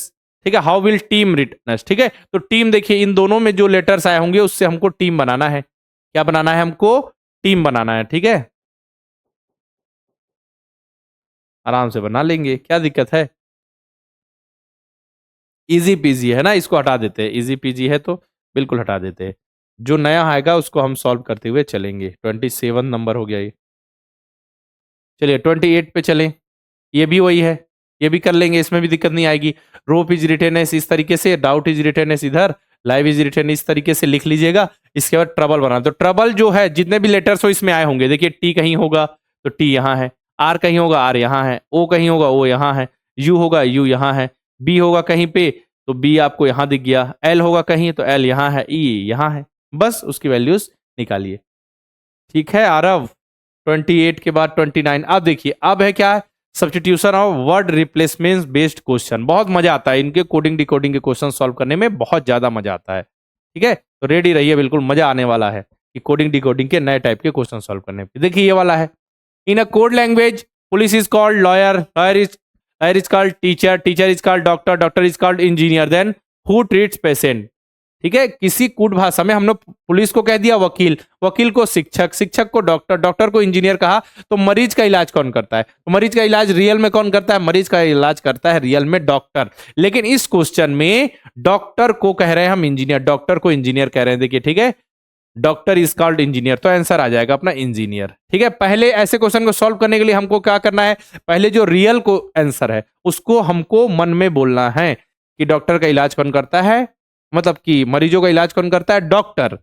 ठीक है। How will team written as, ठीक है। तो टीम देखिए, इन दोनों में जो लेटर्स आए होंगे उससे हमको टीम बनाना है। क्या बनाना है हमको, टीम बनाना है, ठीक है। आराम से बना लेंगे, क्या दिक्कत है, इजी पीजी है ना, इसको हटा देते हैं, इजी पीजी है तो बिल्कुल हटा देते हैं। जो नया आएगा उसको हम सॉल्व करते हुए चलेंगे। 27 नंबर हो गया ये। चलिए 28 पे चलें। ये भी वही है, ये भी कर लेंगे, इसमें भी दिक्कत नहीं आएगी। रोप इज रिटेन एस इस तरीके से, डाउट इज रिटेन एस इधर, लाइव इज रिटेन इस तरीके से लिख लीजिएगा। इसके बाद ट्रबल बना, तो ट्रबल जो है जितने भी लेटर्स हो इसमें आए होंगे, देखिए टी कहीं होगा तो टी यहाँ है, आर कहीं होगा आर यहाँ है, ओ कहीं होगा ओ यहाँ है, यू होगा यू यहाँ है, बी होगा कहीं पे तो बी आपको यहाँ दिख गया, एल होगा कहीं तो एल यहाँ है, ई यहाँ है, बस उसकी वैल्यूज निकालिए। ठीक है आरव, 28 के बाद 29। अब देखिए, अब है क्या, substitution of word replacement based question. बहुत मजा आता है इनके कोडिंग डिकोडिंग के क्वेश्चन सॉल्व करने में, बहुत ज्यादा मजा आता है, ठीक है। तो रेडी रहिए, बिल्कुल मजा आने वाला है कि कोडिंग डिकोडिंग के नए टाइप के क्वेश्चन सॉल्व करने पे। देखिए ये वाला है, in a code language police is called lawyer, lawyer is called teacher, teacher is called doctor, doctor is called engineer, then who treats patient, ठीक है। किसी कूट भाषा में हमने पुलिस को कह दिया वकील, वकील को शिक्षक, शिक्षक को डॉक्टर, डॉक्टर को इंजीनियर कहा, तो मरीज का इलाज कौन करता है, तो मरीज का इलाज रियल में कौन करता है, मरीज का इलाज करता है रियल में डॉक्टर। लेकिन इस क्वेश्चन में डॉक्टर को कह रहे हैं हम इंजीनियर, डॉक्टर को इंजीनियर कह रहे हैं, देखिए ठीक है, डॉक्टर इज कॉल्ड इंजीनियर, तो आंसर आ जाएगा अपना इंजीनियर, ठीक है। पहले ऐसे क्वेश्चन को सॉल्व करने के लिए हमको क्या करना है, पहले जो रियल को आंसर है उसको हमको मन में बोलना है कि डॉक्टर का इलाज कौन करता है, मतलब कि मरीजों का इलाज कौन करता है, डॉक्टर,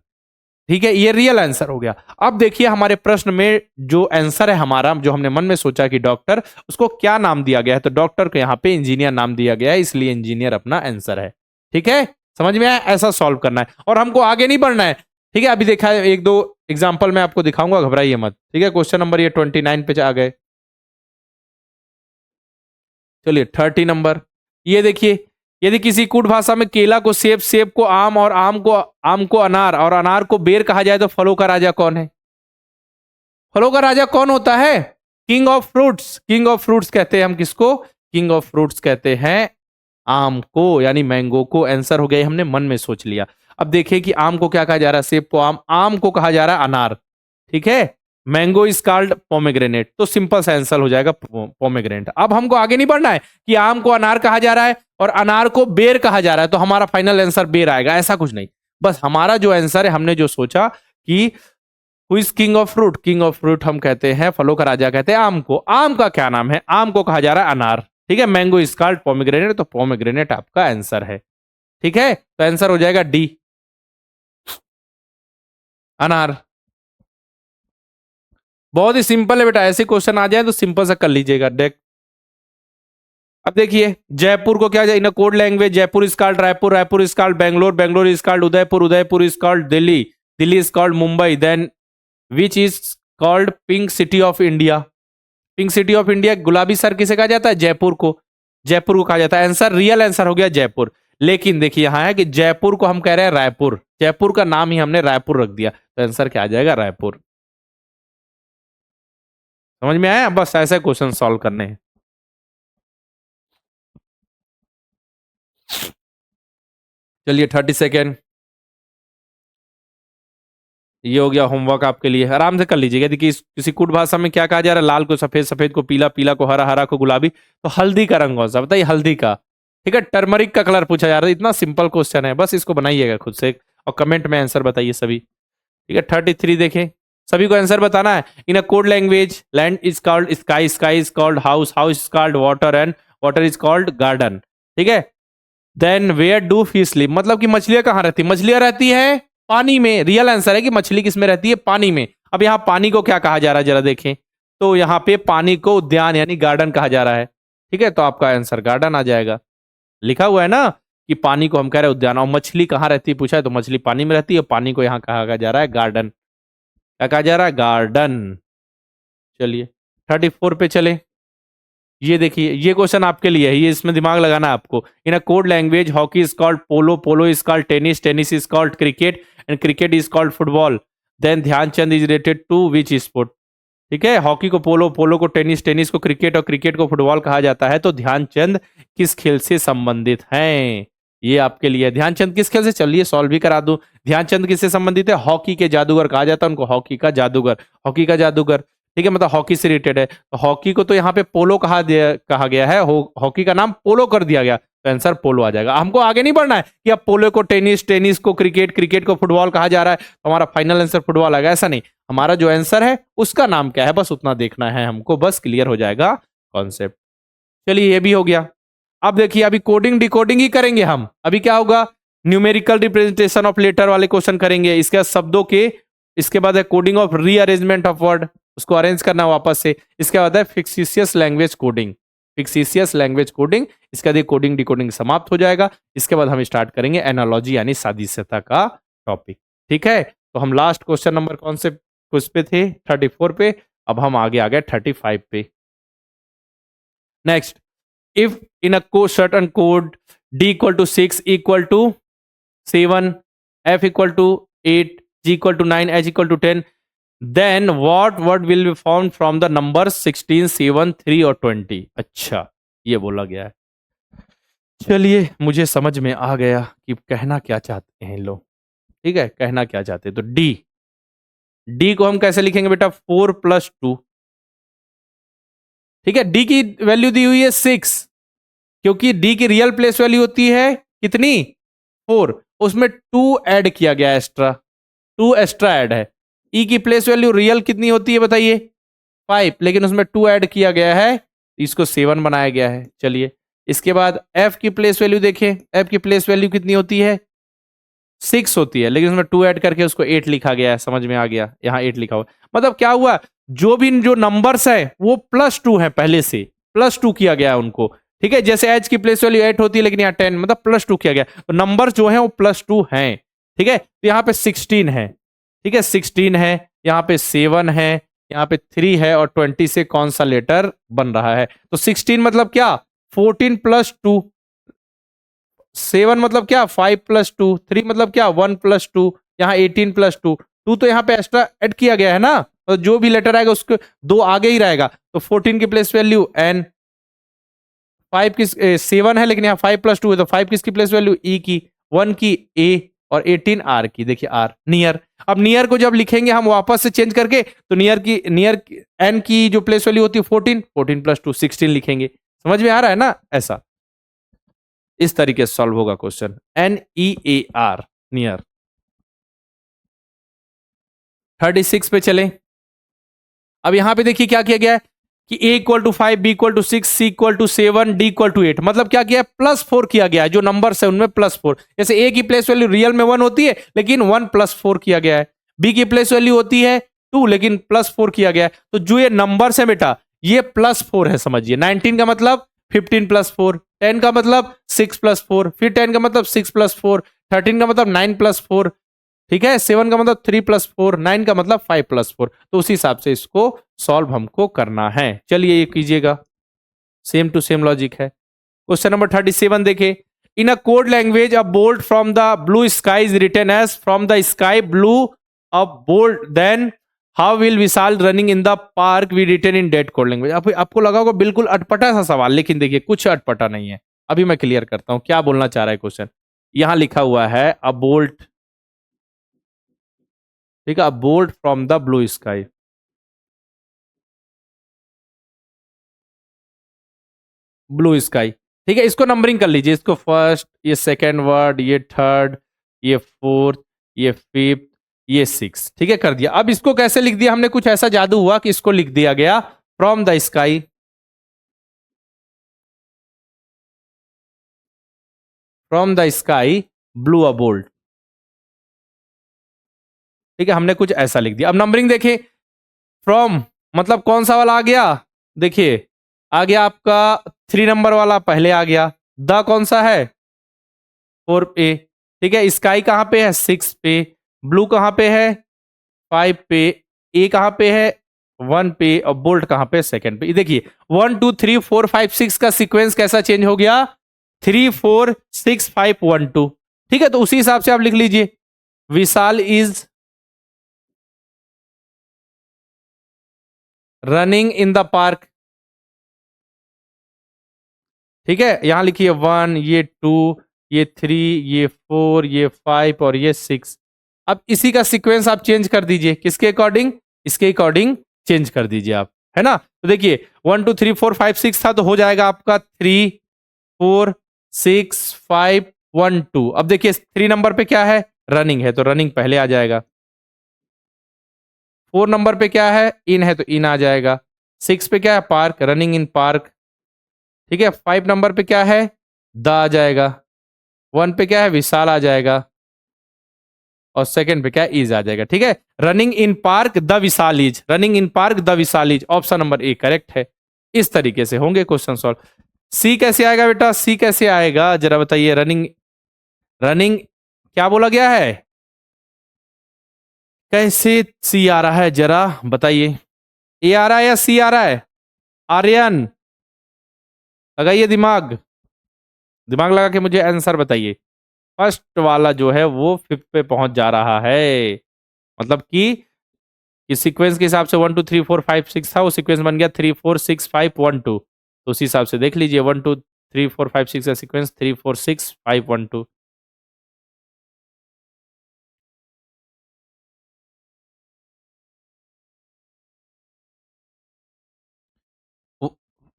ठीक है। ये रियल आंसर हो गया। अब देखिए हमारे प्रश्न में जो आंसर है हमारा, जो हमने मन में सोचा कि डॉक्टर, उसको क्या नाम दिया गया है, तो डॉक्टर को यहाँ पे इंजीनियर नाम दिया गया है, इसलिए इंजीनियर अपना आंसर है, ठीक है। समझ में आया, ऐसा सॉल्व करना है और हमको आगे नहीं बढ़ना है, ठीक है। अभी देखा है, एक दो एग्जाम्पल मैं आपको दिखाऊंगा, घबराइए मत, ठीक है। क्वेश्चन नंबर ये 29 पे आ गए। चलिए 30 नंबर, ये देखिए, यदि किसी कूट भाषा में केला को सेब, सेब को आम और आम को अनार और अनार को बेर कहा जाए तो फलों का राजा कौन है, फलों का राजा कौन होता है, king of fruits, king of fruits कहते हैं हम किसको, किंग ऑफ फ्रूट्स कहते हैं आम को, यानी मैंगो को। आंसर हो गया, हमने मन में सोच लिया। अब देखिए कि आम को क्या कहा जा रहा है, सेब को आम, आम को कहा जा रहा है अनार, ठीक है। मैंगो इज कॉल्ड पोमेग्रेनेट, तो सिंपल सा आंसर हो जाएगा पोमेग्रेनेट। अब हमको आगे नहीं बढ़ना है कि आम को अनार कहा जा रहा है और अनार को बेर कहा जा रहा है तो हमारा फाइनल आंसर बेर आएगा, ऐसा कुछ नहीं। बस हमारा जो आंसर है, हमने जो सोचा कि who is king of fruit, king of fruit हम कहते हैं, फलों का राजा कहते हैं आम को, आम का क्या नाम है, आम को कहा जा रहा है अनार, ठीक है। मैंगो इज कॉल्ड पोमेग्रेनेट, तो पोमेग्रेनेट आपका आंसर है, ठीक है। तो आंसर हो जाएगा डी, अनार। बहुत ही सिंपल है बेटा, ऐसे क्वेश्चन आ जाए तो सिंपल सा कर लीजिएगा। अब देखिए जयपुर को क्या in code language, Jaipur is called Raipur, Raipur is called Bangalore, Bangalore is called Udaipur, Udaipur is called Delhi, Delhi is called Mumbai, then which is called pink city of India. Pink city of India गुलाबी शहर किसे कहा जाता है? जयपुर को, जयपुर को कहा जाता है। आंसर, रियल आंसर हो गया जयपुर। लेकिन देखिए यहां है कि जयपुर को हम कह रहे हैं रायपुर, जयपुर का नाम ही हमने रायपुर रख दिया, तो आंसर क्या आ जाएगा? रायपुर। समझ में आया? बस ऐसे क्वेश्चन सॉल्व करने हैं। चलिए 30 सेकेंड, ये हो गया होमवर्क आपके लिए, आराम से कर लीजिएगा। देखिए किसी कुट भाषा में क्या कहा जा रहा है? लाल को सफेद, सफेद को पीला, पीला को हरा, हरा को गुलाबी। तो हल्दी का रंग कौन सा? बताइए हल्दी का। ठीक है, टर्मरिक का कलर पूछा जा रहा है। इतना सिंपल क्वेश्चन है, बस इसको बनाइएगा खुद से और कमेंट में आंसर बताइए सभी। ठीक है 33 देखें, सभी को आंसर बताना है। In a code language, land is called sky, sky is called house, house is called water, and water is called garden. ठीक है, then where do fish live, मतलब कि मछलियां कहां रहती है? मछलियां रहती है पानी में। रियल आंसर है कि मछली किस में रहती है? पानी में। अब यहाँ पानी को क्या कहा जा रहा है जरा देखें, तो यहाँ पे पानी को उद्यान यानी गार्डन कहा जा रहा है। ठीक है, तो आपका आंसर गार्डन आ जाएगा। लिखा हुआ है ना कि पानी को हम कह रहे हैं उद्यान, और मछली कहाँ रहती है पूछा है, तो मछली पानी में रहती है, पानी को यहाँ कहा जा रहा है गार्डन। क्या कहा जा रहा है? गार्डन। चलिए 34 पे चले। ये देखिए ये क्वेश्चन आपके लिए है, ये इसमें दिमाग लगाना है आपको। In a code language, hockey is called polo, polo is called tennis, tennis is called cricket, and cricket is called football. Then Dhyanchand is related to which sport. ठीक है, हॉकी को पोलो, पोलो को टेनिस, टेनिस को cricket और cricket को football कहा जाता है। तो ध्यानचंद किस खेल से संबंधित हैं? ये आपके लिए ध्यानचंद किस खेल से, चलिए सॉल्व भी करा दूं। ध्यानचंद किससे संबंधित है? हॉकी के जादूगर कहा जाता है उनको, हॉकी का जादूगर, हॉकी का जादूगर। ठीक है, मतलब हॉकी से रिलेटेड है। तो हॉकी को तो यहाँ पे पोलो कहा गया है, हॉकी का नाम पोलो कर दिया गया, तो आंसर पोलो आ जाएगा। हमको आगे नहीं बढ़ना है कि अब पोलो को टेनिस, टेनिस को क्रिकेट, क्रिकेट को फुटबॉल कहा जा रहा है, तो हमारा फाइनल आंसर फुटबॉल आएगा, ऐसा नहीं। हमारा जो आंसर है उसका नाम क्या है, बस उतना देखना है हमको, बस क्लियर हो जाएगा कॉन्सेप्ट। चलिए ये भी हो गया। अब देखिए अभी कोडिंग डिकोडिंग ही करेंगे हम। अभी क्या होगा? न्यूमेरिकल रिप्रेजेंटेशन ऑफ लेटर वाले क्वेश्चन करेंगे। इसके बाद शब्दों के, इसके बाद है coding of rearrangement of word, उसको अरेंज करना वापस से। इसके बाद है फिक्सिशियस लैंग्वेज कोडिंग, फिक्सिशियस लैंग्वेज कोडिंग। इसके बाद कोडिंग डिकोडिंग समाप्त हो जाएगा। इसके बाद हम स्टार्ट करेंगे एनालॉजी यानी सादृश्यता का टॉपिक। ठीक है, तो हम लास्ट क्वेश्चन नंबर कौन से कुछ पे थे? 34 पे। अब हम आगे आ गए 35 पे। Next, if in a certain code d equal to 6, equal to 7, f equal to 8, g equal to 9, h equal to 10, then what word will be formed from the numbers 16, 7, 3 और 20? अच्छा, ये बोला गया है। चलिए मुझे समझ में आ गया कि कहना क्या चाहते हैं लोग। ठीक है, कहना क्या चाहते हैं। तो डी को हम कैसे लिखेंगे बेटा? 4 + 2। ठीक है, डी की वैल्यू दी हुई है 6, क्योंकि डी की रियल प्लेस वैल्यू होती है कितनी? 4, उसमें 2 ऐड किया गया एक्स्ट्रा, 2 एक्स्ट्रा ऐड है। ई की प्लेस वैल्यू रियल कितनी होती है बताइए? 5, लेकिन उसमें 2 ऐड किया गया है, इसको 7 बनाया गया है। चलिए इसके बाद एफ की प्लेस वैल्यू देखें, एफ की प्लेस वैल्यू कितनी होती है? 6 होती है, लेकिन उसमें 2 ऐड करके उसको 8 लिखा गया है। समझ में आ गया? यहाँ 8 लिखा हुआ, मतलब क्या हुआ? जो नंबर्स है वो +2 है, पहले से +2 किया गया है उनको। ठीक है, जैसे एच की प्लेस वैल्यू 8 होती है, लेकिन यहाँ 10, मतलब +2 किया गया, तो नंबर जो है वो +2 हैं। ठीक है, तो यहाँ पे 16 है। ठीक है, 16 है, यहाँ पे 7 है, यहाँ पे 3 है, और 20 से कौन सा लेटर बन रहा है? तो 16 मतलब क्या? 14 + 2, 7 मतलब क्या? 5 + 2, 3 मतलब क्या? 1 + 2, यहाँ 18 + 2, 2 तो यहाँ पे एक्स्ट्रा ऐड किया गया है ना, तो जो भी लेटर आएगा उसको 2 आगे ही रहेगा। तो 14 की प्लेस वैल्यू n, 5 की 7 है, लेकिन यहाँ 5 + 2 है, तो 5 किसकी प्लेस वैल्यू? ई की, 1 की a, और 18 आर की। देखिए आर नियर। अब नियर को जब लिखेंगे हम वापस से चेंज करके, तो नियर एन की जो प्लेस वैल्यू होती है 14, 14 + 2 16 लिखेंगे। समझ में आ रहा है ना? ऐसा इस तरीके से सॉल्व होगा क्वेश्चन। NEAR, near. 36 पे चलें। अब यहां पे देखिए क्या किया गया है कि a = 5, b = 6, c = 7, d = 8, मतलब क्या किया है? +4 किया गया है। जो नंबर्स है उनमें +4, जैसे a की प्लेस वैल्यू रियल में 1 होती है, लेकिन 1 + 4 किया गया है। b की प्लेस वैल्यू होती है 2, लेकिन +4 किया गया है। तो जो ये नंबर्स है बेटा, ये +4 है, समझिए। 19 का मतलब 15 प्लस 4, 10 का मतलब 6 प्लस 4, फिर 10 का मतलब 6 प्लस 4, 13 का मतलब 9 प्लस 4, ठीक है, 7 का मतलब 3 प्लस 4, 9 का मतलब 5 प्लस 4। तो उसी हिसाब से इसको सॉल्व हमको करना है। चलिए ये कीजिएगा, सेम टू सेम लॉजिक है। क्वेश्चन नंबर 37 देखे, in a code language a bolt from the blue sky is written as from the sky blue a bolt, then how will Vishal running in the park be written in that code language. आपको लगा होगा बिल्कुल अटपटा सा सवाल, लेकिन देखिए कुछ अटपटा नहीं है। अभी मैं क्लियर करता हूं क्या बोलना चाह रहा है क्वेश्चन। यहां लिखा हुआ है अ बोल्ट, ठीक है, अ bolt from the blue sky, blue sky, ठीक है, इसको नंबरिंग कर लीजिए, इसको फर्स्ट, ये सेकेंड वर्ड, ये थर्ड, ये फोर्थ, ये फिफ्थ, ये सिक्स, ठीक है, कर दिया। अब इसको कैसे लिख दिया हमने, कुछ ऐसा जादू हुआ कि इसको लिख दिया गया from the sky, from the sky blue a bolt, ठीक है, हमने कुछ ऐसा लिख दिया। अब नंबरिंग देखिए, फ्रॉम मतलब कौन सा वाला आ गया, देखिए आ गया आपका 3 नंबर वाला पहले आ गया, द कौन सा है 4 पे, ठीक है, स्काई कहां पे है 6 पे, ब्लू कहां पे है 5 पे, ए कहां पे है 1 पे, और बोल्ट कहां पे सेकंड पे। ये देखिए 1 2 3 4 5 6 का सीक्वेंस कैसा चेंज हो गया, 3 4 6 5 1 2, ठीक है। तो उसी हिसाब से आप लिख लीजिए, Vishal is running in the park, ठीक है, यहां लिखिए 1, ये 2, ये 3, ये 4, ये 5 और ये 6। अब इसी का सीक्वेंस आप चेंज कर दीजिए, किसके अकॉर्डिंग, इसके अकॉर्डिंग चेंज कर दीजिए आप, है ना। तो देखिए 1 2 3 4 5 6 था, तो हो जाएगा आपका 3 4 6 5 1 2। अब देखिए 3 नंबर पे क्या है, रनिंग है, तो रनिंग पहले आ जाएगा। 4 नंबर पे क्या है, इन है, तो इन आ जाएगा। 6 पे क्या है, पार्क, रनिंग इन पार्क, ठीक है। 5 नंबर पे क्या है, द आ जाएगा। 1 पे क्या है, विशाल आ जाएगा, और सेकंड पे क्या है, इज आ जाएगा, ठीक है। Running in park the Vishal is, running in park the Vishal is, option number A correct है। इस तरीके से होंगे क्वेश्चन सॉल्व। सी कैसे आएगा बेटा, सी कैसे आएगा जरा बताइए, रनिंग, रनिंग क्या बोला गया है, कैसे सी आ रहा है जरा बताइए, ए आ रहा है या सी आ रहा है, आर्यन लगाइए दिमाग, दिमाग लगा के मुझे आंसर बताइए। फर्स्ट वाला जो है वो फिफ्थ पे पहुंच जा रहा है, मतलब कि इस सीक्वेंस के हिसाब से 1 2 3 4 5 6 था, वो सीक्वेंस बन गया 3 4 6 5 1 2। तो उसी हिसाब से देख लीजिए 1 2 3 4 5 6 का सीक्वेंस 3 4 6 5 1 2।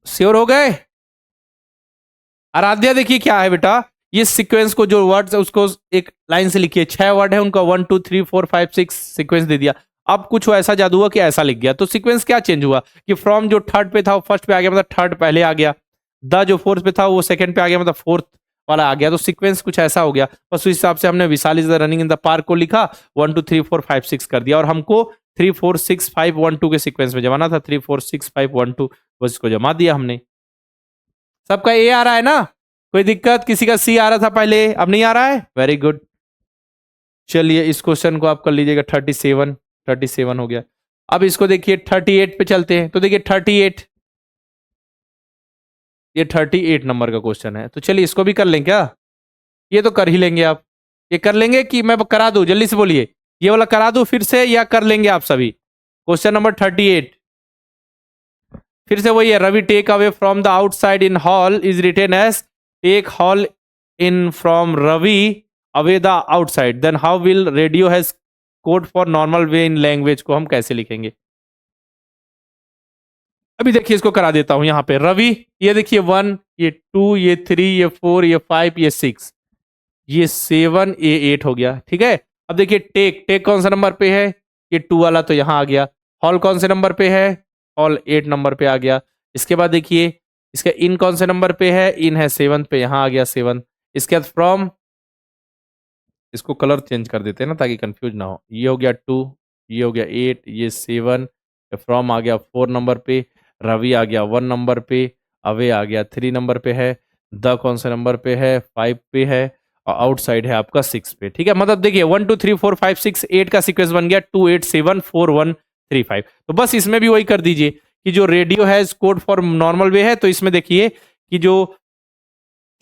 श्योर हो गए, आराध्या देखिए क्या है बेटा, ये सीक्वेंस को जो वर्ड्स है उसको एक लाइन से लिखिए, 6 वर्ड है उनका, 1 2 3 4 5 6 सीक्वेंस दे दिया। अब कुछ ऐसा जादू हुआ कि ऐसा लिख गया, तो सीक्वेंस क्या चेंज हुआ कि फ्रॉम जो थर्ड पे था वो फर्स्ट पे आ गया, मतलब थर्ड पहले आ गया, द जो फोर्थ पे था वो सेकंड पे आ गया, मतलब फोर्थ वाला आ गया। तो सीक्वेंस कुछ ऐसा हो गया, बस उस हिसाब से हमने Vishal is the running in the park को लिखा, 1 2 3 4 5 6 कर दिया, और हमको 3 4 6 5 1 2 के सीक्वेंस में जमाना था, 3 4 6 5 1 2, बस इसको जमा दिया हमने। सबका ए आ रहा है ना, कोई दिक्कत, किसी का सी आ रहा था पहले, अब नहीं आ रहा है, वेरी गुड। चलिए इस क्वेश्चन को आप कर लीजिएगा 37, 37 हो गया। अब इसको देखिए 38 पे चलते हैं, तो देखिए 38, ये 38 नंबर का क्वेश्चन है, तो चलिए इसको भी कर लें क्या, ये तो कर ही लेंगे आप, ये कर लेंगे कि मैं करा दूं, जल्दी से बोलिए, ये वाला करा दूं फिर से या कर लेंगे आप सभी। क्वेश्चन नंबर 38 फिर से वही है, Ravi take away from the outside in hall is written as take hall in from Ravi away the outside, then how will radio has code for normal way in language, को हम कैसे लिखेंगे। अभी देखिए इसको करा देता हूं, यहां पे रवि, ये देखिए 1, ये 2, ये 3, ये 4, ये 5, ये 6, ये 7, ये 8 हो गया, ठीक है। अब देखिए टेक, टेक कौन सा नंबर पे है, ये 2 वाला, तो यहां आ गया। हॉल कौन से नंबर पे है, हॉल 8 नंबर पे आ गया। इसके बाद देखिए इसका इन कौन से नंबर पे है, इन है 7 पे, यहां आ गया 7। इसके बाद फ्रॉम, इसको कलर चेंज कर देते हैं ना ताकि कंफ्यूज ना हो, ये हो गया 2, ये हो गया 8, ये 7, फ्रॉम आ गया 4 नंबर पे, रवि आ गया 1 नंबर पे, अब ये आ गया 3 नंबर पे है, द कौन से नंबर पे है, 5 पे है, और आउटसाइड है आपका 6 पे। ठीक है, मतलब देखिए 1 2 3 4 5 6 8 का सीक्वेंस बन गया 2 8 7 4 1 3 5। तो बस इसमें भी वही कर दीजिए कि जो radio has code for normal वे है, तो इसमें देखिए कि जो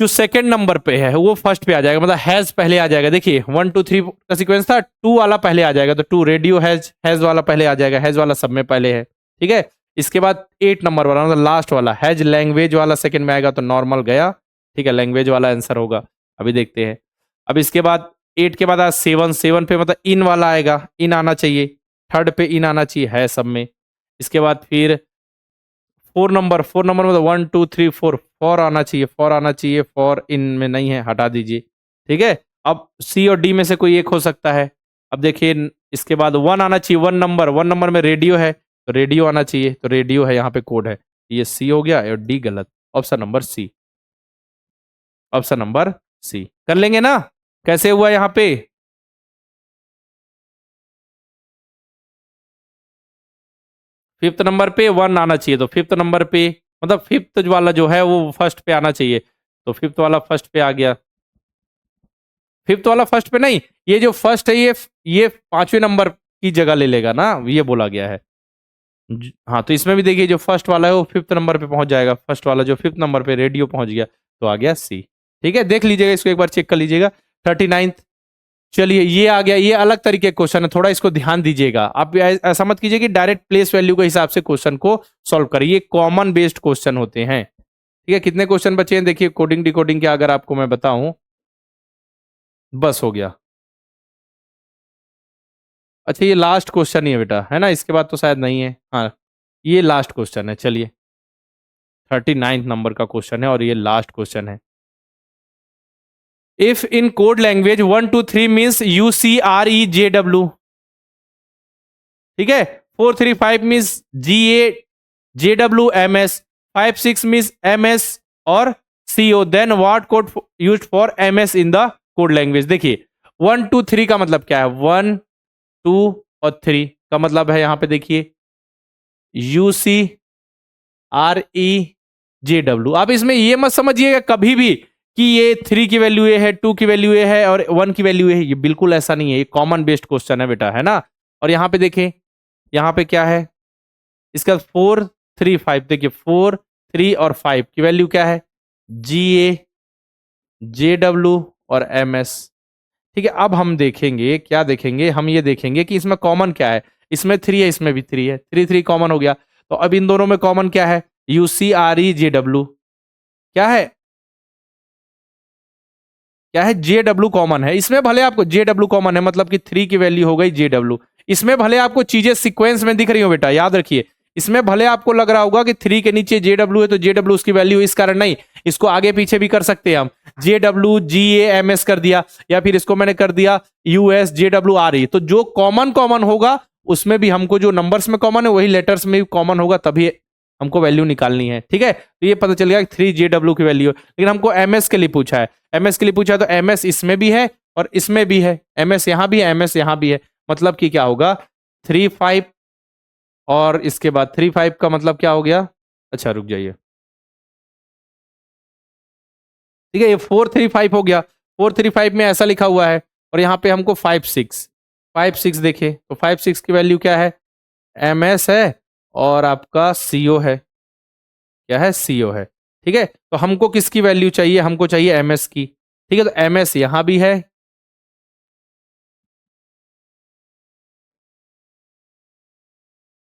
जो सेकंड नंबर पे है वो फर्स्ट पे आ जाएगा, मतलब हैज पहले आ जाएगा। देखिए 1 2 3 का सीक्वेंस था, 2 वाला पहले आ जाएगा, तो 2 रेडियो हैज वाला पहले आ जाएगा, हैज वाला सब में पहले है। ठीक है, इसके बाद 8 नंबर वाला मतलब लास्ट वाला हैज लैंग्वेज वाला सेकंड में आएगा, तो नॉर्मल गया। ठीक है, लैंग्वेज वाला आंसर होगा। अभी देखते हैं। अब इसके बाद 8 के बाद आज 7 पे मतलब इन वाला आएगा, इन आना चाहिए, थर्ड पे इन आना चाहिए है सब में। इसके बाद फिर 4 नंबर मतलब 1 2 3 4 4 आना चाहिए, 4 आना चाहिए, 4 इन में नहीं है, हटा दीजिए। ठीक है, अब सी और डी में से कोई एक हो सकता है। अब देखिए इसके बाद 1 आना चाहिए, 1 नंबर में रेडियो है, तो रेडियो आना चाहिए, तो रेडियो है यहाँ पे कोड है। ये सी हो गया और डी गलत। Option number C, option number C कर लेंगे ना। कैसे हुआ यहाँ पे? फिफ्थ नंबर पे 1 आना चाहिए, तो फिफ्थ नंबर पे मतलब फिफ्थ वाला जो है वो फर्स्ट पे आना चाहिए, तो फिफ्थ वाला फर्स्ट पे आ गया। फिफ्थ वाला फर्स्ट पे नहीं, ये जो फर्स्ट है ये पांचवें नंबर की जगह ले लेगा ना, ये बोला गया है। हाँ, तो इसमें भी देखिए जो फर्स्ट वाला है वो फिफ्थ नंबर पे पहुंच जाएगा, फर्स्ट वाला जो फिफ्थ नंबर पे रेडियो पहुंच गया, तो आ गया सी। ठीक है, देख लीजिएगा इसको एक बार चेक कर लीजिएगा। 39। चलिए ये आ गया, ये अलग तरीके का क्वेश्चन है, थोड़ा इसको ध्यान दीजिएगा। आप ऐसा मत कीजिए कि डायरेक्ट प्लेस वैल्यू के हिसाब से क्वेश्चन को सॉल्व करिए, कॉमन बेस्ड क्वेश्चन होते हैं। ठीक है, कितने क्वेश्चन बचे हैं देखिए कोडिंग डिकोडिंग के, अगर आपको मैं बताऊं। बस हो गया। अच्छा ये लास्ट क्वेश्चन ही है बेटा, है ना, इसके बाद तो शायद नहीं है। हाँ, ये लास्ट क्वेश्चन है। चलिए 39 नंबर का क्वेश्चन है और ये लास्ट क्वेश्चन है। If in code language 1 2 3 means UCREJW। ठीक है, 4 3 5 मीन्स GAJWMS, 5 6 मीन्स MS और CO। Then what code used for MS in the code language. देखिए 1 2 3 का मतलब क्या है, 1 2 और 3 का मतलब है यहाँ पे देखिए UCREJW। आप इसमें ये मत समझिएगा कभी भी कि ये 3 की वैल्यू ये है, 2 की वैल्यू ये है और 1 की वैल्यू ये है, ये बिल्कुल ऐसा नहीं है, ये कॉमन बेस्ड क्वेश्चन है बेटा, है ना। और यहाँ पे देखें, यहाँ पे क्या है, इसका 4 3 5, देखिए 4 3 और 5 की वैल्यू क्या है, GAJW और MS। ठीक है, अब हम देखेंगे, क्या देखेंगे, हम ये देखेंगे कि इसमें कॉमन क्या है। इसमें 3 है, इसमें भी 3 है, 3 3 कॉमन हो गया। तो अब इन दोनों में कॉमन क्या है, UCREJW। क्या है, क्या है, JW कॉमन है। इसमें भले आपको JW कॉमन है, मतलब कि 3 की वैल्यू हो गई JW। इसमें भले आपको चीजें सीक्वेंस में दिख रही हो बेटा, याद रखिए। इसमें भले आपको लग रहा होगा कि 3 के नीचे JW है तो JW उसकी वैल्यू, इस कारण नहीं, इसको आगे पीछे भी कर सकते हैं हम। JWGAMS कर दिया, या फिर इसको मैंने कर दिया USJWRE। तो जो कॉमन कॉमन होगा उसमें भी हमको, जो नंबर्स में कॉमन है वही लेटर्स में भी कॉमन होगा, तभी हमको वैल्यू निकालनी है। ठीक है, तो ये पता चल गया कि 3JW की वैल्यू, लेकिन हमको MS के लिए पूछा है। MS के लिए पूछा है तो MS इसमें भी है और इसमें भी है, MS यहां भी है, MS यहां भी है, मतलब कि क्या होगा 3 5 और इसके बाद 3 5 का मतलब क्या हो गया। अच्छा रुक जाइए, ठीक है, ये 4 3 5 हो गया। 4 3 5 में ऐसा लिखा हुआ है और यहाँ पे हमको 5 6 देखे, तो 5 6 की वैल्यू क्या है, MS है और आपका CO है। क्या है, CO है। ठीक है, तो हमको किसकी वैल्यू चाहिए, हमको चाहिए MS की। ठीक है, तो MS यहां भी है,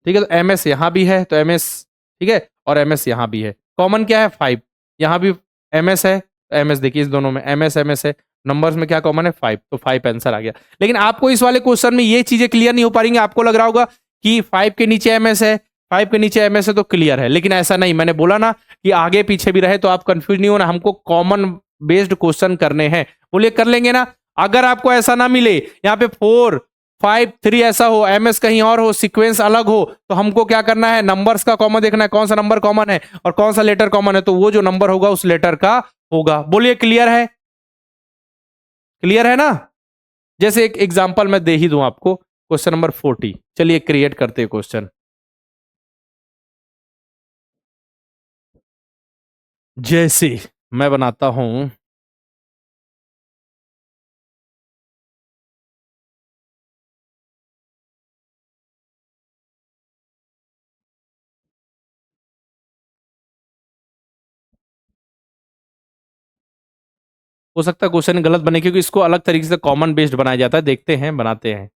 ठीक है, तो MS यहां भी है, तो MS, ठीक है, और MS यहां भी है। कॉमन क्या है, 5। यहां भी MS है, तो MS देखिए इस दोनों में MS है, नंबर्स में क्या कॉमन है, 5, तो 5 आंसर आ गया। लेकिन आपको इस वाले क्वेश्चन में ये चीजें क्लियर नहीं हो पा रही, आपको लग रहा होगा कि 5 के नीचे MS है, 5 के नीचे MS है तो क्लियर है, लेकिन ऐसा नहीं। मैंने बोला ना कि आगे पीछे भी रहे तो आप कंफ्यूज नहीं होना, हमको कॉमन बेस्ड क्वेश्चन करने हैं। बोलिए कर लेंगे ना। अगर आपको ऐसा ना मिले, यहाँ पे 4 5 3 ऐसा हो, MS कहीं और हो, सीक्वेंस अलग हो, तो हमको क्या करना है, नंबर्स का कॉमन देखना है, कौन सा नंबर कॉमन है और कौन सा लेटर कॉमन है, तो वो जो नंबर होगा उस लेटर का होगा। बोलिए क्लियर है, क्लियर है ना। जैसे एक एग्जांपल मैं दे ही दूं आपको, क्वेश्चन नंबर 40। चलिए क्रिएट करते हैं क्वेश्चन। जैसे मैं बनाता हूं, हो सकता है क्वेश्चन गलत बने क्योंकि इसको अलग तरीके से कॉमन बेस्ड बनाया जाता है। देखते हैं, बनाते हैं।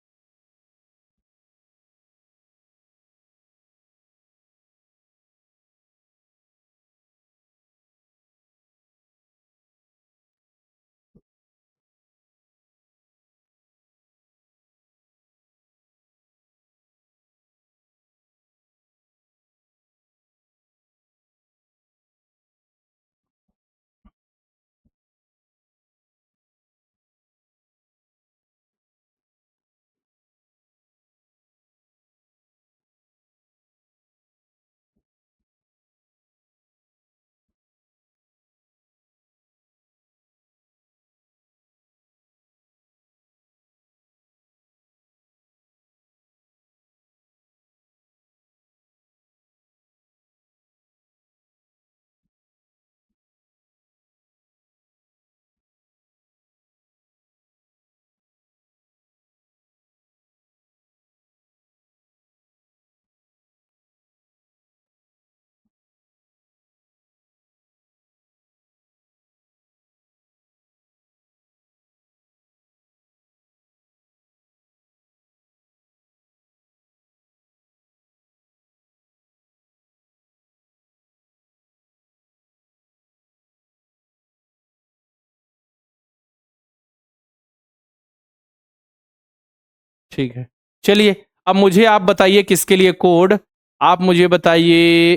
ठीक है, चलिए। अब मुझे आप बताइए किसके लिए कोड। आप मुझे बताइए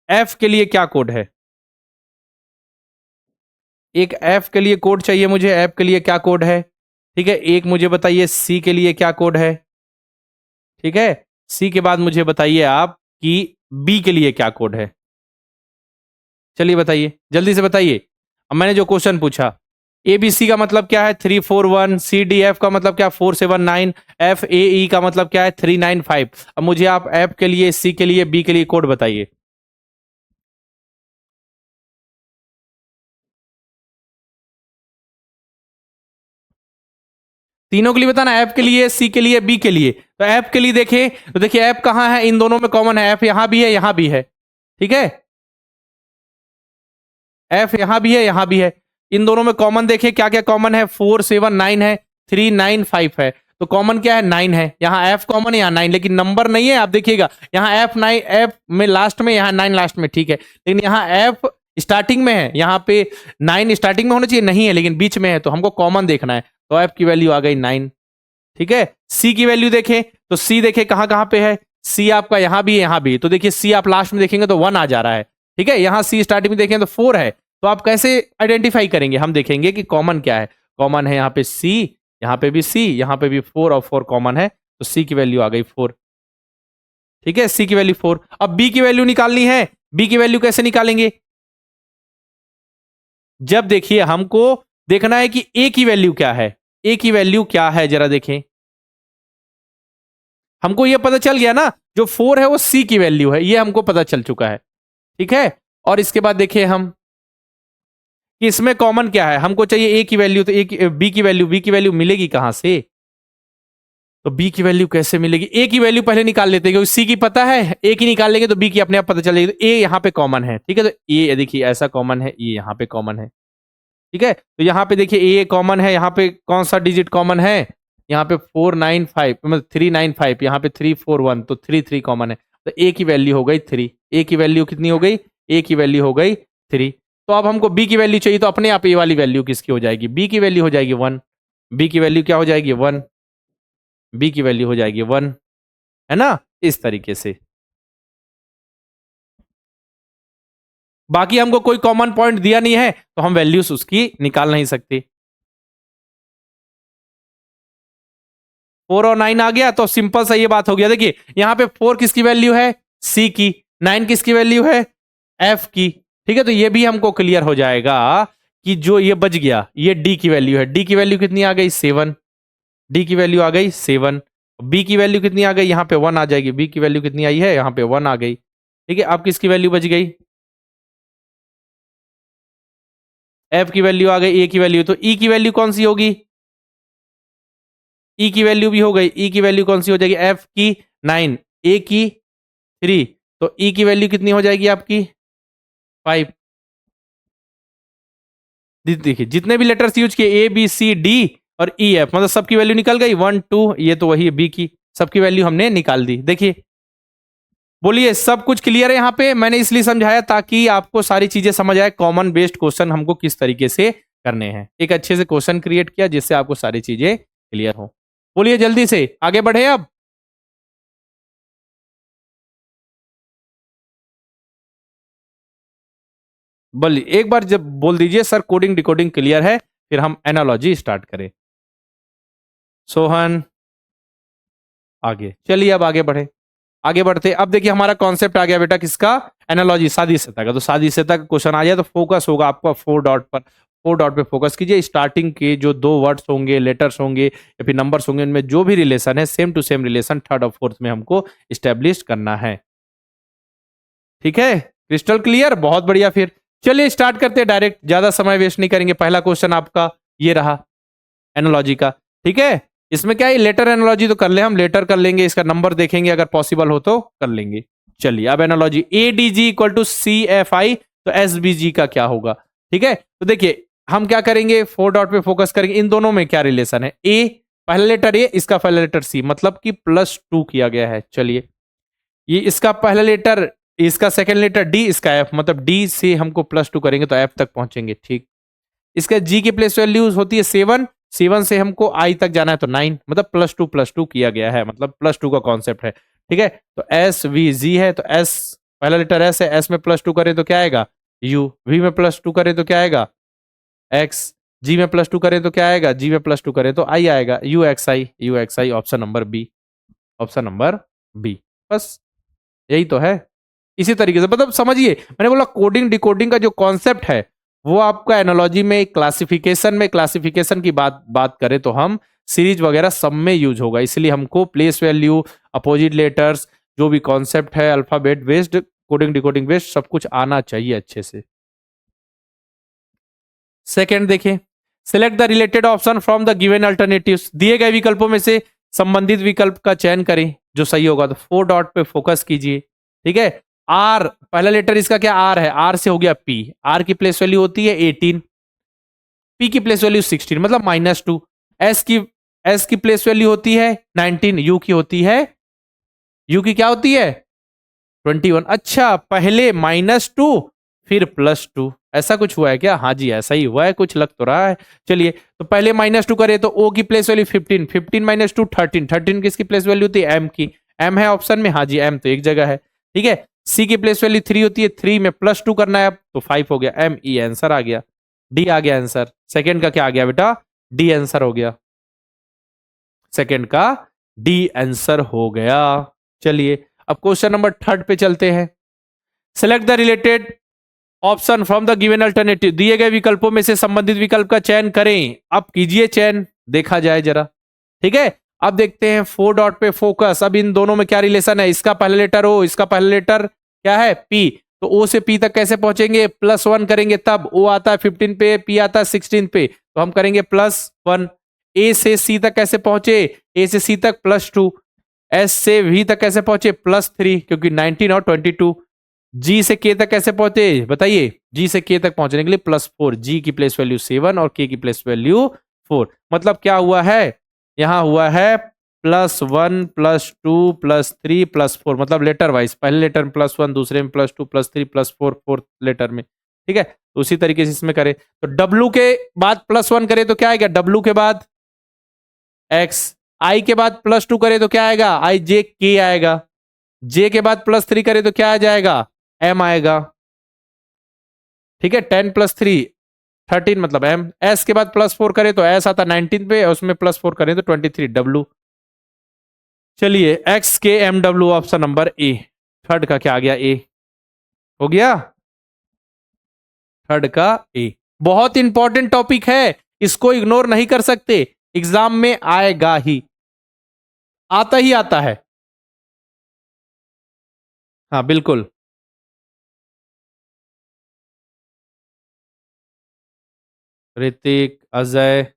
एफ के लिए क्या कोड है। एक एफ के लिए कोड चाहिए मुझे। एफ के लिए क्या कोड है? ठीक है, एक मुझे बताइए सी के लिए क्या कोड है। ठीक है, सी के बाद मुझे बताइए आप कि बी के लिए क्या कोड है। चलिए बताइए, जल्दी से बताइए। अब मैंने जो क्वेश्चन पूछा, ए बी सी का मतलब क्या है? 341। सी डी एफ का मतलब क्या? 479। एफ ए ई का मतलब क्या है? 395। अब मुझे आप एफ के लिए, सी के लिए, बी के लिए कोड बताइए। तीनों के लिए बताना, ऐप के लिए, सी के लिए, बी के लिए। तो ऐप के लिए देखें तो देखिए ऐप कहां है, इन दोनों में कॉमन है। ऐप यहां भी है, यहां भी है। ठीक है, ऐप यहां भी है, यहां भी है। इन दोनों में कॉमन देखें क्या क्या कॉमन है। 479 है, 395 है। तो कॉमन क्या है? 9 है। यहाँ एफ कॉमन है, यहाँ 9, लेकिन नंबर नहीं है। आप देखिएगा यहाँ एफ 9, एफ में लास्ट में, यहाँ 9 लास्ट में। ठीक है, लेकिन यहाँ एफ स्टार्टिंग में है, यहाँ पे 9 स्टार्टिंग में होना चाहिए, नहीं है, लेकिन बीच में है। तो हमको कॉमन देखना है, तो एफ की वैल्यू आ गई 9। ठीक है, सी की वैल्यू देखें तो सी देखें कहां कहां पे है। सी आपका यहां भी है, यहां भी। तो देखिए सी आप लास्ट में देखेंगे तो 1 आ जा रहा है। ठीक है, यहां सी स्टार्टिंग में देखें तो 4 है। तो आप कैसे आइडेंटिफाई करेंगे? हम देखेंगे कि कॉमन क्या है। कॉमन है यहाँ पे सी, यहाँ पे भी सी, यहाँ पे भी 4 और 4 कॉमन है। तो सी की वैल्यू आ गई 4। ठीक है, सी की वैल्यू 4। अब बी की वैल्यू निकालनी है। बी की वैल्यू कैसे निकालेंगे? जब देखिए हमको देखना है कि ए की वैल्यू क्या है। ए की वैल्यू क्या है जरा देखें। हमको ये पता चल गया ना, जो 4 है वो सी की वैल्यू है, ये हमको पता चल चुका है। ठीक है, और इसके बाद देखिए हम कि इसमें कॉमन क्या है। हमको चाहिए ए की वैल्यू, तो ए की, बी की वैल्यू, बी की वैल्यू मिलेगी कहां से? तो बी की वैल्यू कैसे मिलेगी? ए की वैल्यू पहले निकाल लेते हैं, क्योंकि सी की पता है। ए की निकाल लेंगे तो बी की अपने आप पता चलेगी। तो ए यहाँ पे कॉमन है। ठीक है, तो ए देखिए ऐसा कॉमन है, ये यहाँ पे कॉमन है। ठीक है, तो यहाँ पे देखिए ए कॉमन है। यहाँ पे कौन सा डिजिट कॉमन है? यहाँ पे 495, मतलब 395। यहाँ पे 341, तो 3 कॉमन है। तो ए की वैल्यू हो गई 3। ए की वैल्यू कितनी हो गई? ए की वैल्यू हो गई 3। तो अब हमको बी की वैल्यू चाहिए, तो अपने आप ए वाली वैल्यू किसकी हो जाएगी? बी की वैल्यू हो जाएगी 1। बी की वैल्यू क्या हो जाएगी? 1। बी की वैल्यू हो जाएगी 1, है ना? इस तरीके से। बाकी हमको कोई कॉमन पॉइंट दिया नहीं है, तो हम वैल्यूज उसकी निकाल नहीं सकते। 4 और 9 आ गया, तो सिंपल सा ये बात हो गया। देखिए यहाँ पे 4 किसकी वैल्यू है? सी की। 9 किसकी वैल्यू है? एफ की। ठीक है, तो ये भी हमको क्लियर हो जाएगा कि जो ये बच गया ये डी की वैल्यू है। डी की वैल्यू कितनी आ गई? 7। डी की वैल्यू आ गई 7। बी की वैल्यू कितनी आ गई? यहाँ पे 1 आ जाएगी। बी की वैल्यू कितनी आई है? यहाँ पे 1 आ गई। ठीक है, अब किसकी वैल्यू बच गई? एफ की वैल्यू आ गई, ए की वैल्यू, तो ई की वैल्यू कौन सी होगी? ई की वैल्यू भी हो गई, ई की वैल्यू कौन सी हो जाएगी? एफ की 9, ए की 3, तो ई की वैल्यू कितनी हो जाएगी आपकी? 5। देखिए जितने भी लेटर्स यूज किए, ए बी सी डी और ई एफ, मतलब सबकी वैल्यू निकल गई। 1 2, ये तो वही है बी की, सबकी वैल्यू हमने निकाल दी। देखिए बोलिए सब कुछ क्लियर है यहाँ पे? मैंने इसलिए समझाया ताकि आपको सारी चीजें समझ आए, कॉमन बेस्ड क्वेश्चन हमको किस तरीके से करने हैं। एक अच्छे से क्वेश्चन क्रिएट किया जिससे आपको सारी चीजें क्लियर हो। बोलिए जल्दी से आगे बढ़े अब। बोलिए एक बार जब बोल दीजिए सर कोडिंग डिकोडिंग क्लियर है, फिर हम एनालॉजी स्टार्ट करें। सोहन आगे चलिए, अब आगे बढ़े। आगे बढ़ते, अब देखिए हमारा कॉन्सेप्ट आ गया बेटा किसका? एनालॉजी, सादृश्यता का। तो सादृश्यता का क्वेश्चन आ जाए तो फोकस होगा आपका 4 डॉट पर। 4 डॉट पे फोकस कीजिए। स्टार्टिंग के जो दो वर्ड्स होंगे, लेटर्स होंगे या फिर नंबर्स होंगे, उनमें जो भी रिलेशन है same to same relation third और फोर्थ में हमको स्टेब्लिश करना है। ठीक है, क्रिस्टल क्लियर, बहुत बढ़िया। फिर चलिए स्टार्ट करते हैं डायरेक्ट, ज्यादा समय वेस्ट नहीं करेंगे। पहला क्वेश्चन आपका ये रहा एनालॉजी का। ठीक है, इसमें क्या है, लेटर एनालॉजी तो कर ले, हम लेटर कर लेंगे, इसका नंबर देखेंगे, अगर पॉसिबल हो तो कर लेंगे। चलिए अब analogy, A D G equal to C F I, तो एस बी जी का क्या होगा? ठीक है, तो देखिए हम क्या करेंगे, 4 डॉट पे फोकस करेंगे। इन दोनों में क्या रिलेशन है? ए पहला लेटर ए, इसका पहला लेटर सी, मतलब कि +2 किया गया है। चलिए ये इसका पहला लेटर, इसका सेकंड लेटर डी, इसका एफ, मतलब डी से हमको +2 करेंगे तो एफ तक पहुंचेंगे। ठीक, इसका जी की प्लेस वैल्यूज होती है 7, 7 से हमको आई तक जाना है तो 9, मतलब +2 किया गया है, मतलब +2 का कॉन्सेप्ट है। ठीक है, तो एस वी जी है, तो एस पहला लेटर एस है, एस में +2 करें तो क्या आएगा? यू, वी में +2 करें तो क्या आएगा? एक्स, जी में +2 करें तो क्या आएगा? जी में +2 करें तो आई आएगा, U X I, U X I, option number B, option number B. बस यही तो है। इसी तरीके से मतलब समझिए, मैंने बोला कोडिंग डिकोडिंग का जो कॉन्सेप्ट है वो आपका एनालॉजी में, क्लासिफिकेशन की बात करें तो हम सीरीज वगैरह सब में यूज होगा। इसलिए हमको प्लेस वैल्यू, अपोजिट लेटर्स, जो भी कॉन्सेप्ट है alphabet based, coding decoding based, सब कुछ आना चाहिए अच्छे से। सेकेंड देखिए, select the related option from the given alternatives, दिए गए विकल्पों में से संबंधित विकल्प का चयन करें जो सही होगा। तो 4 डॉट पे फोकस कीजिए। ठीक है, आर पहला लेटर इसका क्या? आर है, आर से हो गया पी, आर की प्लेस वैल्यू होती है 18, पी की प्लेस वैल्यू 16, मतलब -2। एस की प्लेस वैल्यू होती है 19, यू की होती है, यू की क्या होती है 21। अच्छा, पहले -2 फिर +2, ऐसा कुछ हुआ है क्या? हाँ जी ऐसा ही हुआ है, कुछ लग तो रहा है। चलिए तो पहले -2 करे तो ओ की प्लेस वैल्यू 15, 15 -2 13, 13 किसकी प्लेस वैल्यू थी? एम की, एम है ऑप्शन में, हाँ जी एम तो एक जगह है। ठीक है, सी की प्लेस वैल्यू 3 होती है, 3 में +2 करना है अब तो 5 हो गया, एम ई आंसर आ गया, डी आ गया आंसर। सेकेंड का क्या आ गया बेटा? डी आंसर हो गया, सेकेंड का डी आंसर हो गया। चलिए अब क्वेश्चन नंबर थर्ड पे चलते हैं। Select the related option from the given alternative, दिए गए विकल्पों में से संबंधित विकल्प का चयन करें। अब कीजिए चयन, देखा जाए जरा। ठीक है, अब देखते हैं 4 डॉट पे फोकस। अब इन दोनों में क्या रिलेशन है? इसका पहला लेटर ओ, इसका पहला लेटर क्या है? पी, तो ओ से पी तक कैसे पहुंचेंगे? +1 करेंगे तब। ओ आता है 15 पे, पी आता है 16 पे, तो हम करेंगे +1। ए से सी तक कैसे पहुंचे? ए से सी तक +2। एस से वी तक कैसे पहुंचे? +3, क्योंकि 19 और 22। जी से के तक कैसे पहुंचे बताइए? जी से के तक पहुंचने के लिए +4, जी की प्लेस वैल्यू 7 और के की प्लेस वैल्यू 4, मतलब क्या हुआ है? यहां हुआ है +1 +2 +3 +4, मतलब लेटर वाइज, पहले लेटर में +1, दूसरे में +2 +3 +4, फोर्थ लेटर में। ठीक है, तो उसी तरीके से इसमें करें तो डब्लू के बाद +1 करें तो क्या आएगा? डब्लू के बाद एक्स, आई के बाद +2 करें तो क्या आएगा? आई जे के आएगा, जे के बाद +3 करें तो क्या आ जाएगा? एम आएगा। ठीक है, 10 +3 13, मतलब एम। एस के बाद +4 करें तो एस आता 19 पे, और उसमें +4 करें तो 23 डब्लू। चलिए X K M W, option number A. Third का क्या आ गया? ए हो गया, थर्ड का ए। बहुत इंपॉर्टेंट टॉपिक है, इसको इग्नोर नहीं कर सकते, एग्जाम में आएगा ही, आता ही आता है। हाँ बिल्कुल। ऋतिक, अजय,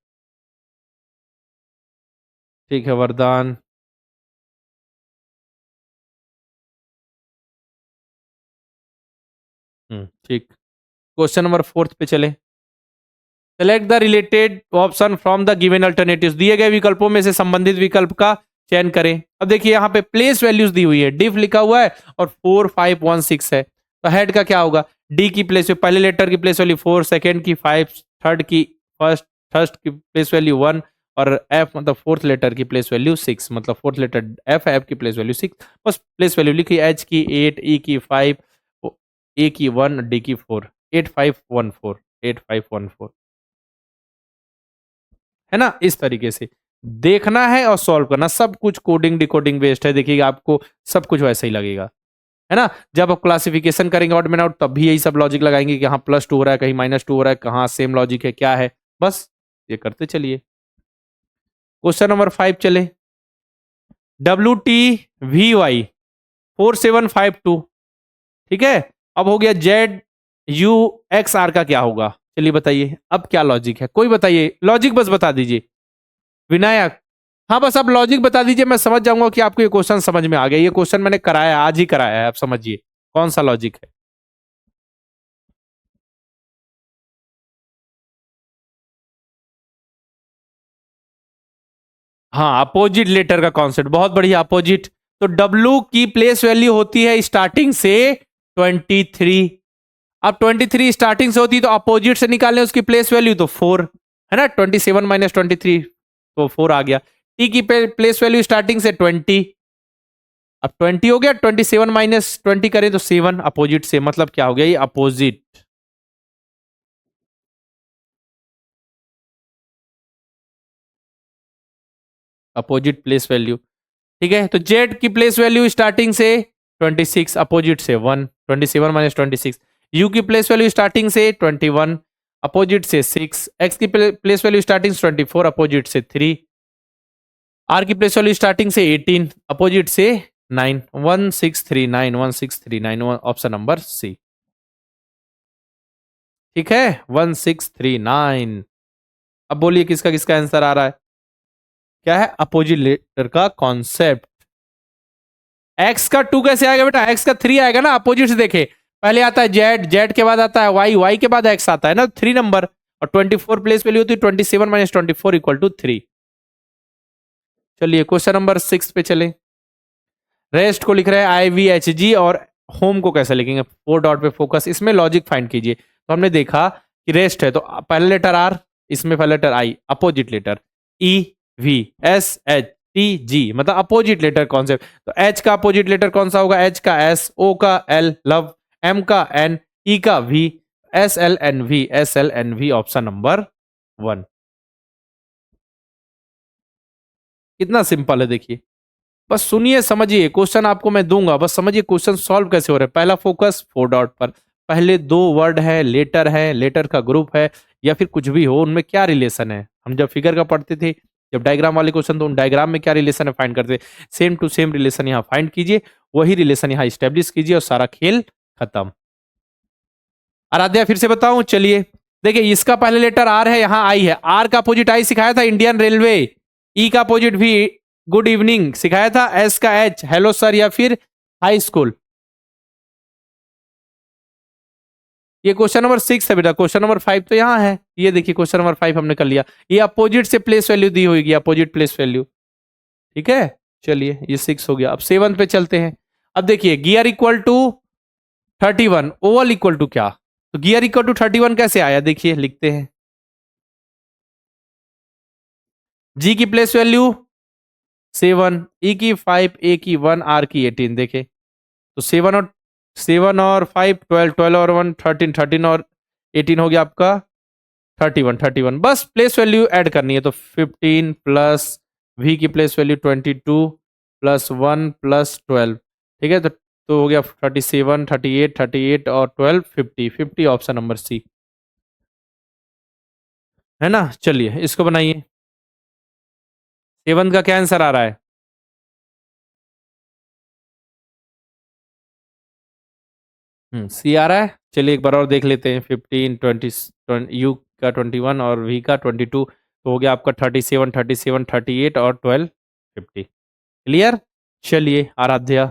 ठीक है, वरदान, ठीक। क्वेश्चन नंबर 4 पे चले। Select the related option from the given alternatives, दिए गए विकल्पों में से संबंधित विकल्प का चयन करें। अब देखिए यहाँ पे प्लेस वैल्यूज दी हुई है, डिफ लिखा हुआ है और 4516 है, तो हेड का क्या होगा? डी की प्लेस, पहले लेटर की प्लेस वैल्यू 4, सेकेंड की 5, थर्ड की फर्स्ट, थर्स्ट की प्लेस वैल्यू 1 और एफ मतलब फोर्थ लेटर की प्लेस वैल्यू 6, मतलब फोर्थ लेटर एफ है, एफ की प्लेस वैल्यू 6, बस प्लेस वैल्यू लिखी, एच की 8, ई की 5, ए की 1, डी की 4, 8514, 8514, है ना? इस तरीके से देखना है और सॉल्व करना, सब कुछ कोडिंग डिकोडिंग बेस्ड है, देखिएगा आपको सब कुछ वैसे ही लगेगा, है ना? जब आप क्लासिफिकेशन करेंगे ऑड में आउट, तब भी यही सब लॉजिक लगाएंगे कि हाँ +2 हो रहा है, कहीं -2 हो रहा है, कहाँ सेम लॉजिक है, क्या है, बस ये करते चलिए। क्वेश्चन नंबर 5 चले। WTVY 4752, ठीक है। अब हो गया ZUXR का क्या होगा, चलिए बताइए अब क्या लॉजिक है, कोई बताइए लॉजिक, बस बता दीजिए। विनायक, हाँ बस आप लॉजिक बता दीजिए, मैं समझ जाऊंगा कि आपको ये क्वेश्चन समझ में आ गया, ये क्वेश्चन मैंने कराया, आज ही कराया है, आप समझिए कौन सा लॉजिक है। हाँ, अपोजिट लेटर का कॉन्सेप्ट, बहुत बढ़िया, अपोजिट। तो W की प्लेस वैल्यू होती है स्टार्टिंग से 23। अब 23 स्टार्टिंग से होती है तो अपोजिट से निकालें उसकी प्लेस वैल्यू, तो 4, है ना? 27 - 23 तो 4 आ गया। टी की प्लेस वैल्यू स्टार्टिंग से 20, अब 20 हो गया, 27 - 20 करें तो 7, अपोजिट से, मतलब क्या हो गया ये अपोजिट, अपोजिट प्लेस वैल्यू, ठीक है। तो जेड की प्लेस वैल्यू स्टार्टिंग से 26, अपोजिट से 1, 27 - 26। यू की प्लेस वैल्यू स्टार्टिंग से 21, अपोजिट से 6। एक्स की प्लेस वैल्यू स्टार्टिंग से 24, अपोजिट से 3। आर की प्लेस वैल्यू स्टार्टिंग से 18, अपोजिट से 9, 1639, 1639, ऑप्शन नंबर सी, ठीक है, 1639। अब बोलिए किसका किसका आंसर आ रहा है? क्या है? अपोजिट लेटर का कॉन्सेप्ट। एक्स का 2 कैसे आएगा बेटा? एक्स का 3 आएगा ना, अपोजिट से देखे, पहले आता है जेड, जेड के बाद आता है वाई, वाई के बाद एक्स आता है ना, 3 नंबर, और 24 प्लेस वैल्यू होती है 27 - 24 = 3। चलिए क्वेश्चन नंबर 6 पे चले। रेस्ट को लिख रहे हैं IVHG, और होम को कैसे लिखेंगे? 4 डॉट पे फोकस, इसमें लॉजिक फाइंड कीजिए। तो हमने देखा कि रेस्ट है तो पहला लेटर आर, इसमें पहला letter I, opposite letter EVSHTG, मतलब अपोजिट लेटर कॉन्सेप्ट। तो एच का अपोजिट लेटर कौन सा होगा? एच का एस, ओ का एल लव, एम का एन, ई का V, SLNV, SLNV, option number 1। कितना सिंपल है देखिए, बस सुनिए समझिए, क्वेश्चन आपको मैं दूंगा, बस समझिए क्वेश्चन सॉल्व कैसे हो रहा है। पहला फोकस 4 डॉट पर, पहले 2 वर्ड है, लेटर का ग्रुप है, या फिर कुछ भी हो, उनमें क्या रिलेशन है। हम जब फिगर का पढ़ते थे, जब डायग्राम वाले क्वेश्चन, तो उन डायग्राम में क्या रिलेशन है फाइंड करते, सेम टू सेम रिलेशन यहाँ फाइंड कीजिए, वही रिलेशन यहाँ स्टेब्लिश कीजिए और सारा खेल खत्म। आराध्या फिर से बताऊं, चलिए देखिए, इसका पहले लेटर आर है, यहाँ आई है, आर का अपोजिट आई सिखाया था, इंडियन रेलवे। ई का अपोजिट भी गुड इवनिंग सिखाया था, एस का एच हेलो सर या फिर हाई स्कूल। ये क्वेश्चन नंबर 6 है बेटा, क्वेश्चन नंबर 5 तो यहाँ है, ये देखिए क्वेश्चन नंबर 5 हमने कर लिया, ये अपोजिट से प्लेस वैल्यू दी होगी, अपोजिट प्लेस वैल्यू, ठीक है। चलिए ये 6 हो गया, अब 7 पे चलते हैं। अब देखिए gear equal to 31, oval equal to क्या? तो गियर इक्वल टू 31 कैसे आया, देखिए लिखते हैं। जी की प्लेस वैल्यू 7, ई की 5, ए की 1, आर की 18, देखे तो 7 और 5 12, 12 और 1 13, 13 और 18 हो गया आपका 31, 31, बस प्लेस वैल्यू ऐड करनी है, तो 15 प्लस वी की प्लेस वैल्यू 22 प्लस 1 प्लस 12, ठीक है। तो हो गया 37, 38, 38 और 12 50, 50, ऑप्शन नंबर सी, है ना? चलिए इसको बनाइए, 7 का क्या आंसर आ रहा है? सी आ रहा है, चलिए एक बार और देख लेते हैं, 15 20, यू का 21 और V का 22, तो हो गया आपका 37, 37, 38 और 12, 50। क्लियर? चलिए आराध्या,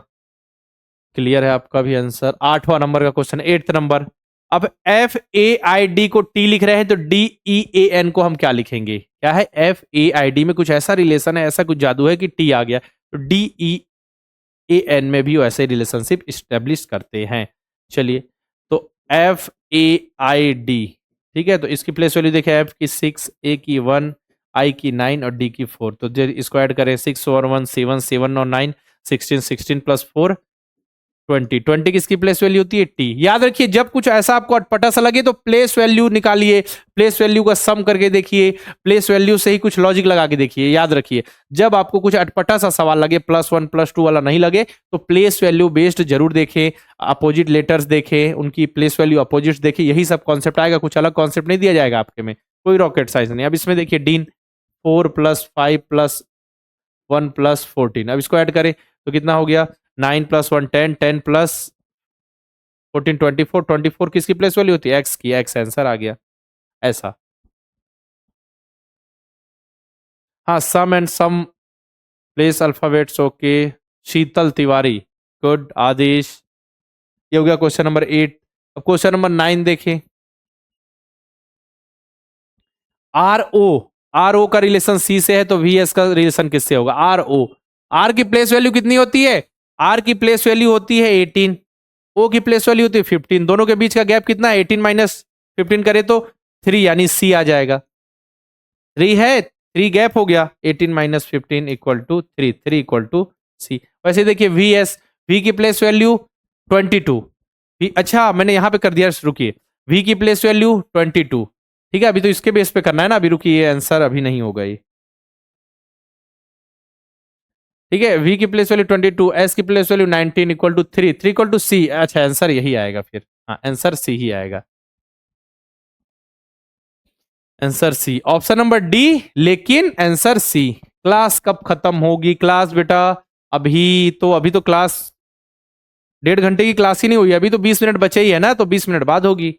क्लियर है आपका भी आंसर। 8वां नंबर का क्वेश्चन, 8th नंबर। अब FAID को T लिख रहे हैं तो DEAN को हम क्या लिखेंगे? क्या है? FAID में कुछ ऐसा रिलेशन है, ऐसा कुछ जादू है कि T आ गया, तो DEAN में भी वैसे रिलेशनशिप स्टेब्लिश करते हैं। चलिए, तो FAID, ठीक है, तो इसकी प्लेस वैल्यू देखें, F की 6, A की 1, I की 9 और D की 4। तो इसको ऐड करें, 6 और 1 7, 7 और 9 16, 16 प्लस 4 20। 20 किसकी प्लेस वैल्यू होती है? टी। याद रखिए, जब कुछ ऐसा आपको अटपटा सा लगे तो प्लेस वैल्यू निकालिए, प्लेस वैल्यू का सम करके देखिए, प्लेस वैल्यू से ही कुछ लॉजिक लगा के देखिए। याद रखिए, जब आपको कुछ अटपटा सा सवाल लगे, +1 +2 वाला नहीं लगे, तो प्लेस वैल्यू बेस्ड जरूर देखें, अपोजिट लेटर्स देखें, उनकी प्लेस वैल्यू अपोजिट देखें, यही सब कॉन्सेप्ट आएगा। कुछ अलग कॉन्सेप्ट नहीं दिया जाएगा आपके में, कोई रॉकेट साइंस नहीं। अब इसमें देखिए, डीन 4 + 5 + 1 + 14, अब इसको ऐड करें तो कितना हो गया? 9 + 1 10, 10 + 14 24। 24 किसकी प्लेस वैल्यू होती है? एक्स की। एक्स आंसर आ गया ऐसा। हाँ, some and some place alphabets, okay. Sheetal Tiwari, good. Aadesh, ये हो गया क्वेश्चन नंबर 8। अब क्वेश्चन नंबर 9 देखें। आर ओ का रिलेशन सी से है, तो वी एस का रिलेशन किससे होगा? आर की प्लेस वैल्यू कितनी होती है? आर की प्लेस वैल्यू होती है 18, ओ की प्लेस वैल्यू होती है 15। दोनों के बीच का गैप कितना है? 18 माइनस 15 करे तो 3, यानी सी आ जाएगा। 3 है, 3 गैप हो गया। 18 minus 15 equal to 3, 3 equal to C. वैसे देखिए, वी एस, वी की प्लेस वैल्यू 22। अच्छा, मैंने यहां पे कर दिया, रुकिए। वी की प्लेस वैल्यू 22, ठीक है। अभी तो इसके बेस पे करना है ना, अभी रुकिए, ये आंसर अभी नहीं होगा ये, ठीक है। वी की प्लेस वैल्यू 22, एस की place value 19 equal to 3, 3 equal to C. अच्छा, आंसर यही आएगा फिर। हाँ, आंसर सी ही आएगा। Answer C, option number D. लेकिन आंसर सी। क्लास कब खत्म होगी? क्लास बेटा अभी तो क्लास 1.5 घंटे की क्लास ही नहीं हुई, अभी तो 20 मिनट बचे ही है ना, तो 20 मिनट बाद होगी।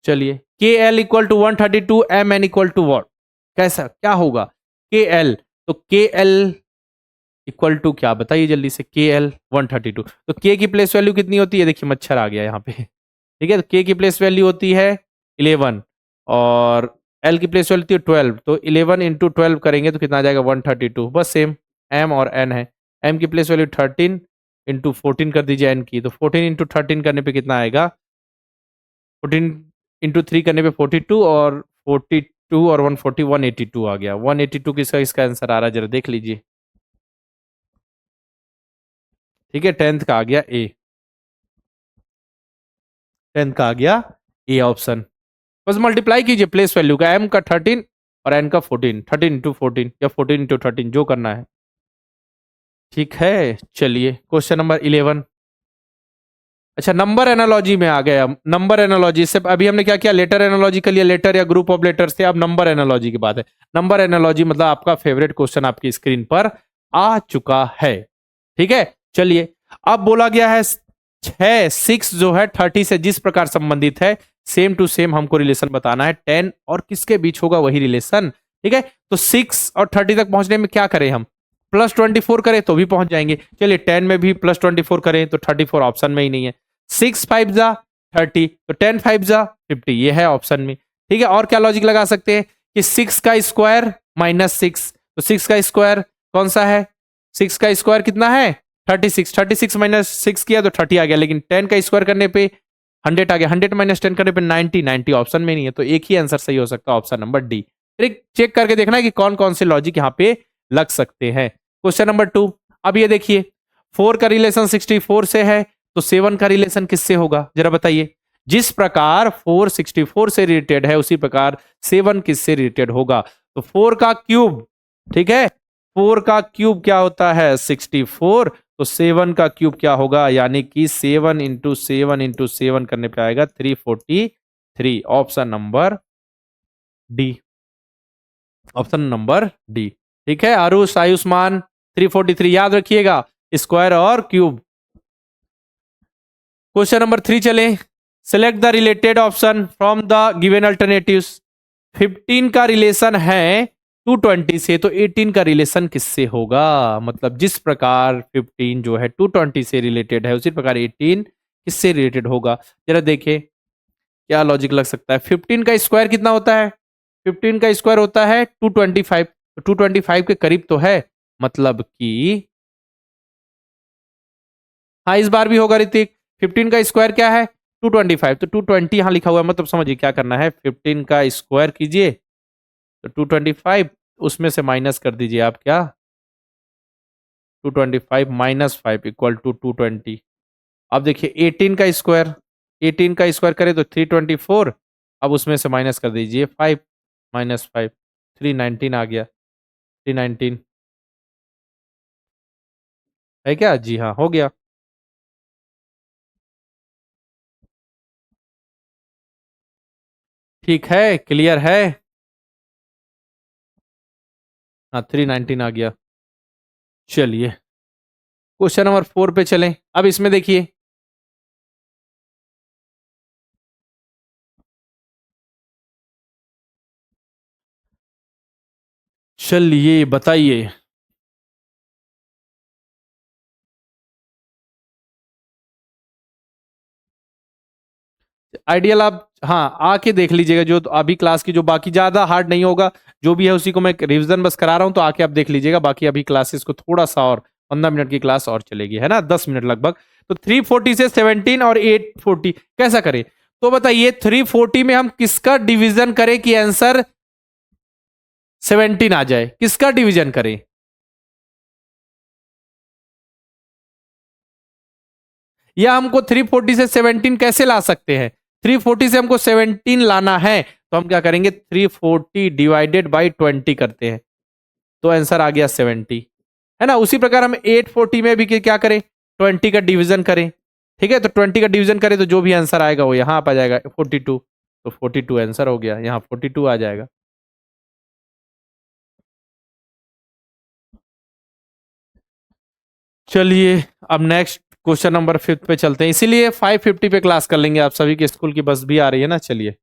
चलिए, K L equal to 132, M N equal to what? कैसा क्या होगा? के एल, तो के एल इक्वल टू क्या बताइए जल्दी से? के एल 132, तो के की प्लेस वैल्यू कितनी होती है? देखिए, मच्छर आ गया यहाँ पे, ठीक है। तो के की प्लेस वैल्यू होती है 11 और एल की प्लेस वैल्यू होती है 12, तो 11 इंटू 12 करेंगे तो कितना आ जाएगा? 132। बस सेम एम और एन है। एम की प्लेस वैल्यू 13 इंटू 14 कर दीजिए एन की, तो 14 इंटू 13 करने पे कितना आएगा? 14 इंटू 3 करने पे 42, और 42 और 140 182 आ गया। 182 किसका इसका आंसर आ रहा है, जरा देख लीजिए, ठीक है। 10th का आ गया ए, 10th का आ गया ए ऑप्शन। बस मल्टीप्लाई कीजिए प्लेस वैल्यू का, एम का 13 और एन का 14, 13 इंटू 14 या 14 इंटू 13, जो करना है, ठीक है। चलिए, क्वेश्चन नंबर 11। अच्छा, नंबर एनालॉजी में आ गए हम। नंबर एनालॉजी से अभी हमने क्या किया? लेटर एनालॉजी के लिए लेटर या ग्रुप ऑफ लेटर्स थे, अब नंबर एनालॉजी की बात है। नंबर एनालॉजी मतलब आपका फेवरेट क्वेश्चन आपकी स्क्रीन पर आ चुका है, ठीक है। चलिए, अब बोला गया है 6 जो है 30 से जिस प्रकार संबंधित है, सेम टू सेम हमको रिलेशन बताना है। 10 और किसके बीच होगा वही रिलेशन, ठीक है। तो 6 और 30 तक पहुंचने में क्या करें हम? +24 करें तो भी पहुंच जाएंगे। चलिए, 10 में भी +24 करें तो 34 ऑप्शन में ही नहीं है। 6 5 जा 30, तो 10 5 जा 50, ये है ऑप्शन में, ठीक है। और क्या लॉजिक लगा सकते हैं कि 6 का स्क्वायर -6, तो 6 का स्क्वायर कौन सा है? 6 का स्क्वायर कितना है? 36, 36 माइनस 6 किया तो 30 आ गया, लेकिन 10 का स्क्वायर करने पे 100 आ गया, 100 माइनस 10 करने पे 90, 90 ऑप्शन में नहीं है, तो एक ही आंसर सही हो सकता है, ऑप्शन नंबर डी। फिर चेक करके देखना है कि कौन कौन से लॉजिक यहाँ पे लग सकते हैं। क्वेश्चन नंबर 2, अब ये देखिए, 4 का रिलेशन 64 से है, तो 7 का रिलेशन किससे होगा, जरा बताइए। जिस प्रकार 4 64 से रिलेटेड है, उसी प्रकार 7 किससे रिलेटेड होगा? तो 4 का क्यूब, ठीक है, 4 का क्यूब क्या होता है? 64, तो 7 का क्यूब क्या होगा? यानी कि 7 इंटू 7 इंटू 7 करने पे आएगा 343, option number D, option number D, ठीक है। आरुष आयुष्मान 343 याद रखिएगा, स्क्वायर और क्यूब। क्वेश्चन नंबर 3 चले। Select the related option from the given alternatives. 15 का रिलेशन है 220 से, तो 18 का रिलेशन किससे होगा? मतलब जिस प्रकार 15 जो है 220 से रिलेटेड है, उसी प्रकार 18 किससे रिलेटेड होगा? जरा देखिए क्या लॉजिक लग सकता है। 15 का स्क्वायर कितना होता है? 15 का स्क्वायर होता है 225। 225 के करीब तो है, मतलब कि हाँ इस बार भी होगा ऋतिक। 15 का स्क्वायर क्या है? 225। तो 220 यहाँ लिखा हुआ है, मतलब समझिए क्या करना है। 15 का स्क्वायर कीजिए तो 225, उसमें से माइनस कर दीजिए आप क्या, 225 माइनस 5 इक्वल टू 220। अब देखिए 18 का स्क्वायर, 18 का स्क्वायर करें तो 324। अब उसमें से माइनस कर दीजिए 5 माइनस 5, 319 आ गया। 319 है क्या? जी हाँ हो गया। ठीक है, क्लियर है। हाँ 319 आ गया। चलिए क्वेश्चन नंबर 4 पे चलें। अब इसमें देखिए चलिए बताइए। आइडियल आप हाँ आके देख लीजिएगा, जो अभी क्लास की जो बाकी ज्यादा हार्ड नहीं होगा, जो भी है उसी को मैं रिवीजन बस करा रहा हूं, तो आके आप देख लीजिएगा। बाकी अभी क्लासेस को थोड़ा सा और 15 मिनट की क्लास और चलेगी, है ना, 10 मिनट लगभग। तो 340 से 17 और 840 कैसा करें? तो बताइए 340 में हम किसका डिवीजन करें कि आंसर 17 आ जाए? किसका डिवीजन करें? या हमको 340 से 17 कैसे ला सकते हैं? 340 से हमको 17 लाना है, तो हम क्या करेंगे, 340 डिवाइडेड बाई 20 करते हैं, तो आंसर आ गया 70, है ना। उसी प्रकार हम 840 में भी क्या करें, 20 का डिवीजन करें। ठीक है, तो 20 का डिवीजन करें तो जो भी आंसर आएगा वो यहाँ आ जाएगा 42। तो 42 आंसर हो गया, यहाँ 42 आ जाएगा। चलिए अब नेक्स्ट क्वेश्चन नंबर 5 पे चलते हैं, इसीलिए 550 पे क्लास कर लेंगे। आप सभी के स्कूल की बस भी आ रही है ना। चलिए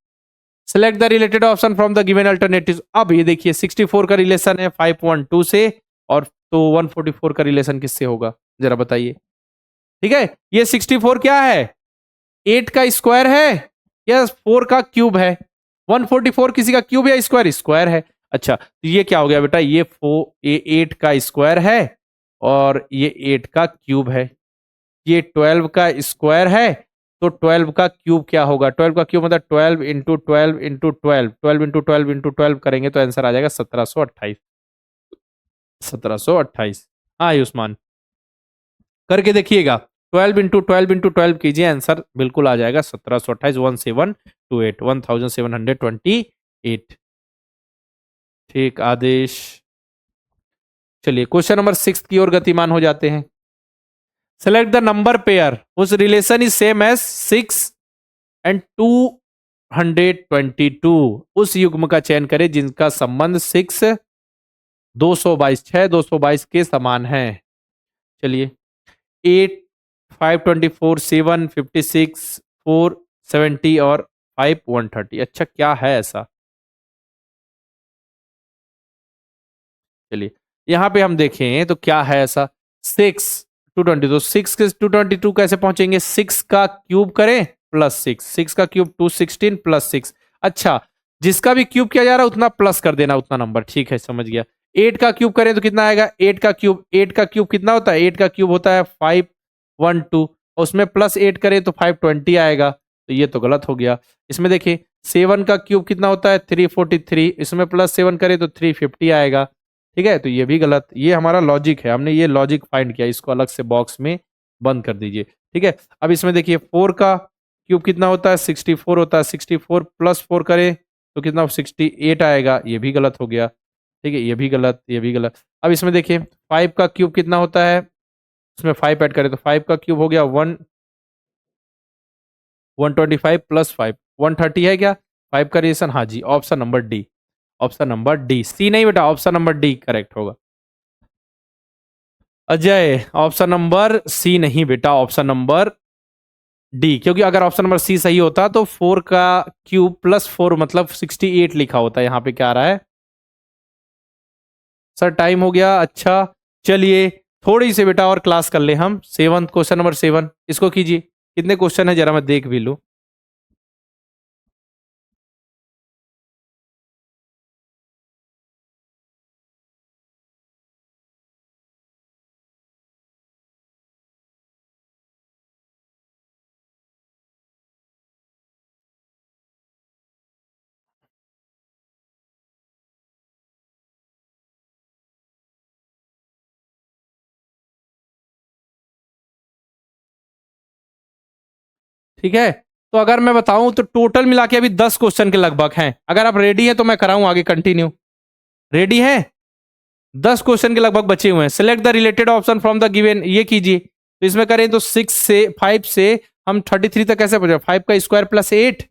select the related option from the given alternative. अब ये देखिए 64 का रिलेशन है 512 से, और तो 144 का रिलेशन किससे होगा? जरा बताइए। ठीक है, ये 64 क्या है? 8 का स्क्वायर है या 4 का क्यूब है? 144 किसी का क्यूब या स्क्वायर? स्क्वायर है। अच्छा तो ये क्या हो गया बेटा, ये 8 का स्क्वायर है और ये 8 का क्यूब है। ये 12 का स्क्वायर है, तो 12 का क्यूब क्या होगा? 12 का क्यूब मतलब 12 इंटू 12 इंटू 12, 12 इंटू 12 इंटू 12 करेंगे तो आंसर आ जाएगा 1728। 1728। हाँ आयुष्मान करके देखिएगा, 12 इंटू 12 कीजिए, आंसर बिल्कुल आ जाएगा 1728। 1728, 1728। ठीक आदेश। चलिए क्वेश्चन नंबर 6 की ओर गतिमान हो जाते हैं। सेलेक्ट द नंबर पेयर उस relation is same as 6 and 222। उस युग्म का चयन करें जिनका संबंध 6, 222, 6, 222 के समान है। चलिए 8, 524, 7, 56, 4, 70 और 5, 130। अच्छा क्या है ऐसा? चलिए यहां पे हम देखें तो क्या है ऐसा। 6, 220, तो 6 के 222 कैसे पहुंचेंगे? 6 का क्यूब करें प्लस 6, 6 का क्यूब 216 प्लस 6। अच्छा जिसका भी क्यूब किया जा रहा है उतना प्लस कर देना, उतना नंबर। ठीक है समझ गया। 8 का क्यूब करें तो कितना आएगा? 8 का क्यूब कितना होता है? 8 का क्यूब होता है 512, उसमें प्लस 8 करें तो 520 आएगा, तो ये तो गलत हो गया। इसमें देखिए 7 का क्यूब कितना होता है? 343, इसमें प्लस 7 करें तो 350 आएगा। ठीक है, तो ये भी गलत। ये हमारा लॉजिक है, हमने ये लॉजिक फाइंड किया, इसको अलग से बॉक्स में बंद कर दीजिए। ठीक है, अब इसमें देखिए 4 का क्यूब कितना होता है? 64 होता है। 64 प्लस 4 करें तो कितना? 68 आएगा, ये भी गलत हो गया। ठीक है, ये भी गलत, ये भी गलत। अब इसमें देखिए 5 का क्यूब कितना होता है? इसमें 5 ऐड करें तो 5 का क्यूब हो गया 125 प्लस 5, 130 है क्या? 5 का रिएशन, हाँ जी, option number D. Option number D, C नहीं बेटा, ऑप्शन नंबर डी करेक्ट होगा। अजय ऑप्शन नंबर सी नहीं बेटा, ऑप्शन नंबर डी, क्योंकि अगर ऑप्शन नंबर सी सही होता तो 4 का क्यूब प्लस 4 मतलब 68 लिखा होता। यहाँ पे क्या आ रहा है सर? टाइम हो गया। अच्छा चलिए थोड़ी सी बेटा और क्लास कर ले हम। 7 क्वेश्चन नंबर 7 इसको कीजिए। कितने क्वेश्चन है जरा मैं देख भी लूं। ठीक है, तो अगर मैं बताऊं तो टोटल मिला के अभी 10 क्वेश्चन के लगभग हैं। अगर आप रेडी हैं तो मैं कराऊं आगे कंटिन्यू। रेडी है? 10 क्वेश्चन के लगभग बचे हुए हैं। Select the related option from the given, ये कीजिए। तो इसमें करें तो 6 से 5 से हम 33 तक कैसे पहुंचे? 5 का स्क्वायर प्लस 8,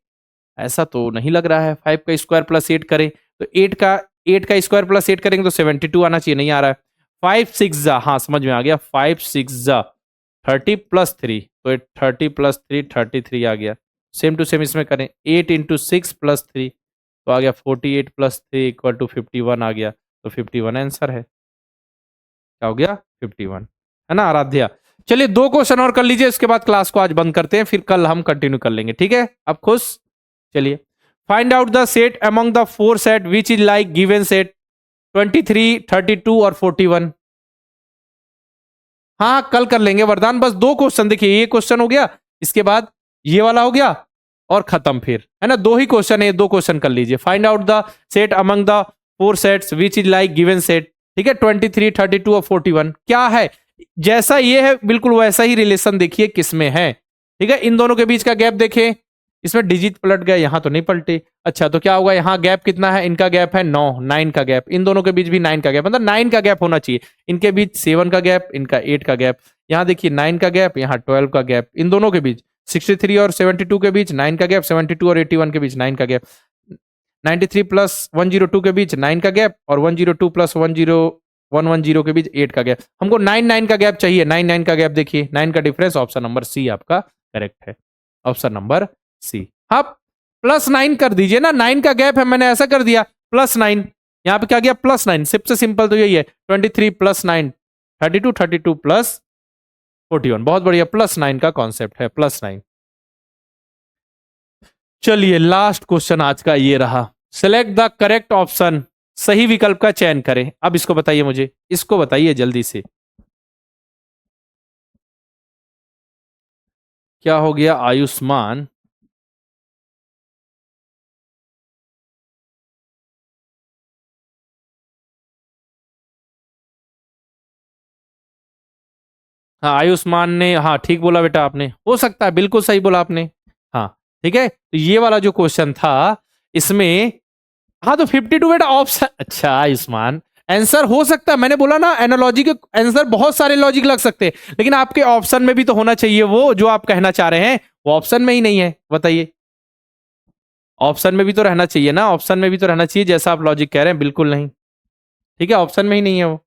ऐसा तो नहीं लग रहा है। 5 का स्क्वायर प्लस 8 करें तो 8 का स्क्वायर प्लस 8 करेंगे तो 72 आना चाहिए, नहीं आ रहा है। 5 6 जा, हाँ समझ में आ गया। 5 6 जा 30 प्लस 3, तो 30 प्लस 3 33 आ गया। सेम टू सेम इसमें करें 8 इंटू 6 प्लस 3, तो आ गया 48 प्लस 3 इक्वल टू 51 आ गया। तो 51 आंसर है। क्या हो गया? 51, है ना आराध्या? चलिए 2 क्वेश्चन और कर लीजिए, इसके बाद क्लास को आज बंद करते हैं, फिर कल हम कंटिन्यू कर लेंगे। ठीक है, अब खुश? चलिए find out the set among the 4 set which is like given set 23 32 और 41। हाँ कल कर लेंगे वरदान। बस 2 क्वेश्चन देखिए, ये क्वेश्चन हो गया, इसके बाद ये वाला हो गया और खत्म फिर, है ना? 2 ही क्वेश्चन है, 2 क्वेश्चन कर लीजिए। Find out the set among the 4 sets which is like given set. ठीक है, 23 32 और 41 क्या है? जैसा ये है बिल्कुल वैसा ही रिलेशन देखिए किसमें है। ठीक है, इन दोनों के बीच का गैप देखें, इसमें डिजिट पलट गए, यहां तो नहीं पलटे। अच्छा तो क्या होगा? यहाँ गैप कितना है? इनका गैप है 9, 9 का गैप। इन दोनों के बीच भी 9 का गैप, मतलब 9 का गैप होना चाहिए। इनके बीच 7 का गैप, इनका 8 का गैप। यहाँ देखिए 9 का गैप, यहाँ 12 का गैप। इन दोनों के बीच 63 और 72 के बीच 9 का गैप, 72 और 81 के बीच 9 का गैप, 93 प्लस 102 के बीच 9 का गैप, और 102 प्लस 110 के बीच 8 का गैप। हमको 9 9 का गैप चाहिए। 9 9 का गैप देखिए, 9 का डिफरेंस। ऑप्शन नंबर सी आपका करेक्ट है। Option number C. आप प्लस 9 कर दीजिए ना, 9 का गैप है, मैंने ऐसा कर दिया प्लस 9। यहां पे क्या गया? प्लस 9। सबसे सिंपल तो यही है, 23 प्लस 9 32, 32 प्लस 41। बहुत बढ़िया, प्लस 9 का कॉन्सेप्ट है, प्लस 9। चलिए लास्ट क्वेश्चन आज का ये रहा। सिलेक्ट द करेक्ट ऑप्शन, सही विकल्प का चयन करें। अब इसको बताइए, मुझे इसको बताइए जल्दी से। क्या हो गया? आयुष्मान। हाँ आयुष्मान ने, हाँ ठीक बोला बेटा आपने, हो सकता है, बिल्कुल सही बोला आपने। हाँ ठीक है, तो ये वाला जो क्वेश्चन था इसमें, हाँ तो 52 बेटा ऑप्शन। अच्छा आयुष्मान, आंसर हो सकता है, मैंने बोला ना एनालॉजी के आंसर बहुत सारे लॉजिक लग सकते हैं, लेकिन आपके ऑप्शन में भी तो होना चाहिए वो जो आप कहना चाह रहे हैं। वो ऑप्शन में ही नहीं है, बताइए। ऑप्शन में भी तो रहना चाहिए ना, ऑप्शन में भी तो रहना चाहिए जैसा आप लॉजिक कह रहे हैं। बिल्कुल नहीं, ठीक है, ऑप्शन में ही नहीं है वो।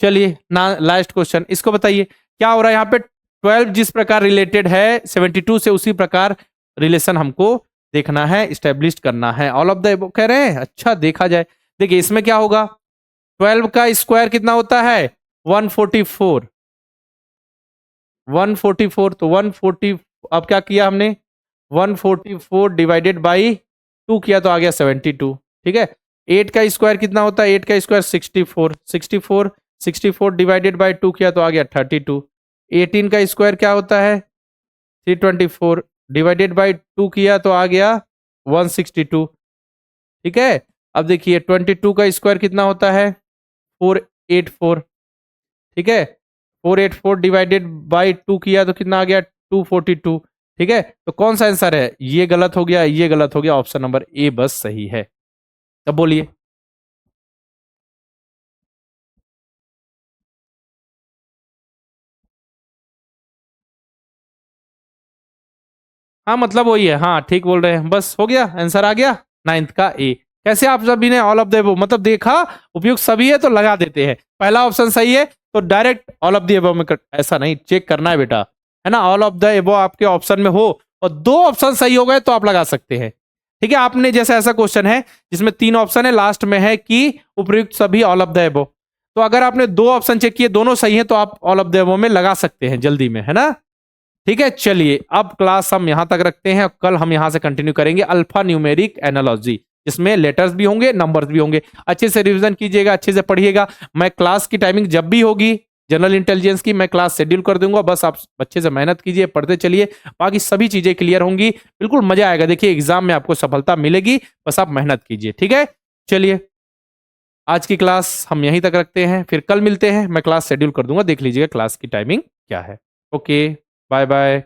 चलिए ना, लास्ट क्वेश्चन, इसको बताइए क्या हो रहा है यहाँ पे। 12 जिस प्रकार रिलेटेड है 72 से, उसी प्रकार रिलेशन हमको देखना है, स्टेब्लिश करना है। ऑल ऑफ द कह रहे हैं, अच्छा देखा जाए। देखिए इसमें क्या होगा, 12 का स्क्वायर कितना होता है? 144। 144, तो 140, अब क्या किया हमने? 144 डिवाइडेड बाई 2 किया तो आ गया 72। ठीक है, 8 का स्क्वायर कितना होता है? 8 का स्क्वायर 64। 64, 64 डिवाइडेड बाई 2 किया तो आ गया 32। 18 का स्क्वायर क्या होता है? 324 डिवाइडेड बाई 2 किया तो आ गया 162। ठीक है, अब देखिए 22 का स्क्वायर कितना होता है? 484। ठीक है, 484 डिवाइडेड बाई 2 किया तो कितना आ गया? 242। ठीक है, तो कौन सा आंसर है? ये गलत हो गया, ये गलत हो गया, ऑप्शन नंबर ए बस सही है। अब बोलिए। हाँ मतलब वही है, हाँ ठीक बोल रहे हैं, बस हो गया, आंसर आ गया 9th का ए। कैसे आप सभी ने ऑल ऑफ द एबव, मतलब देखा उपयुक्त सभी है तो लगा देते हैं। पहला ऑप्शन सही है तो direct all of the above में ऐसा नहीं, चेक करना है बेटा। है ना, ऑल ऑफ द एबो आपके ऑप्शन में हो और 2 ऑप्शन सही हो गए तो आप लगा सकते हैं। ठीक है, आपने जैसे ऐसा क्वेश्चन है जिसमें 3 ऑप्शन है, लास्ट में है कि उपयुक्त सभी ऑल ऑफ द एबो, तो अगर आपने 2 ऑप्शन चेक किए दोनों सही है तो आप ऑल ऑफ द एबो में लगा सकते हैं जल्दी में, है ना। ठीक है, चलिए अब क्लास हम यहां तक रखते हैं, कल हम यहां से कंटिन्यू करेंगे अल्फा न्यूमेरिक एनालॉजी, जिसमें लेटर्स भी होंगे, नंबर्स भी होंगे। अच्छे से रिवीजन कीजिएगा, अच्छे से पढ़िएगा। मैं क्लास की टाइमिंग जब भी होगी जनरल इंटेलिजेंस की, मैं क्लास शेड्यूल कर दूंगा, बस आप अच्छे से मेहनत कीजिए, पढ़ते चलिए, बाकी सभी चीजें क्लियर होंगी, बिल्कुल मजा आएगा। देखिए एग्जाम में आपको सफलता मिलेगी, बस आप मेहनत कीजिए। ठीक है, चलिए आज की क्लास हम यहीं तक रखते हैं, फिर कल मिलते हैं। मैं क्लास शेड्यूल कर दूंगा, देख लीजिएगा क्लास की टाइमिंग क्या है। Okay, bye bye.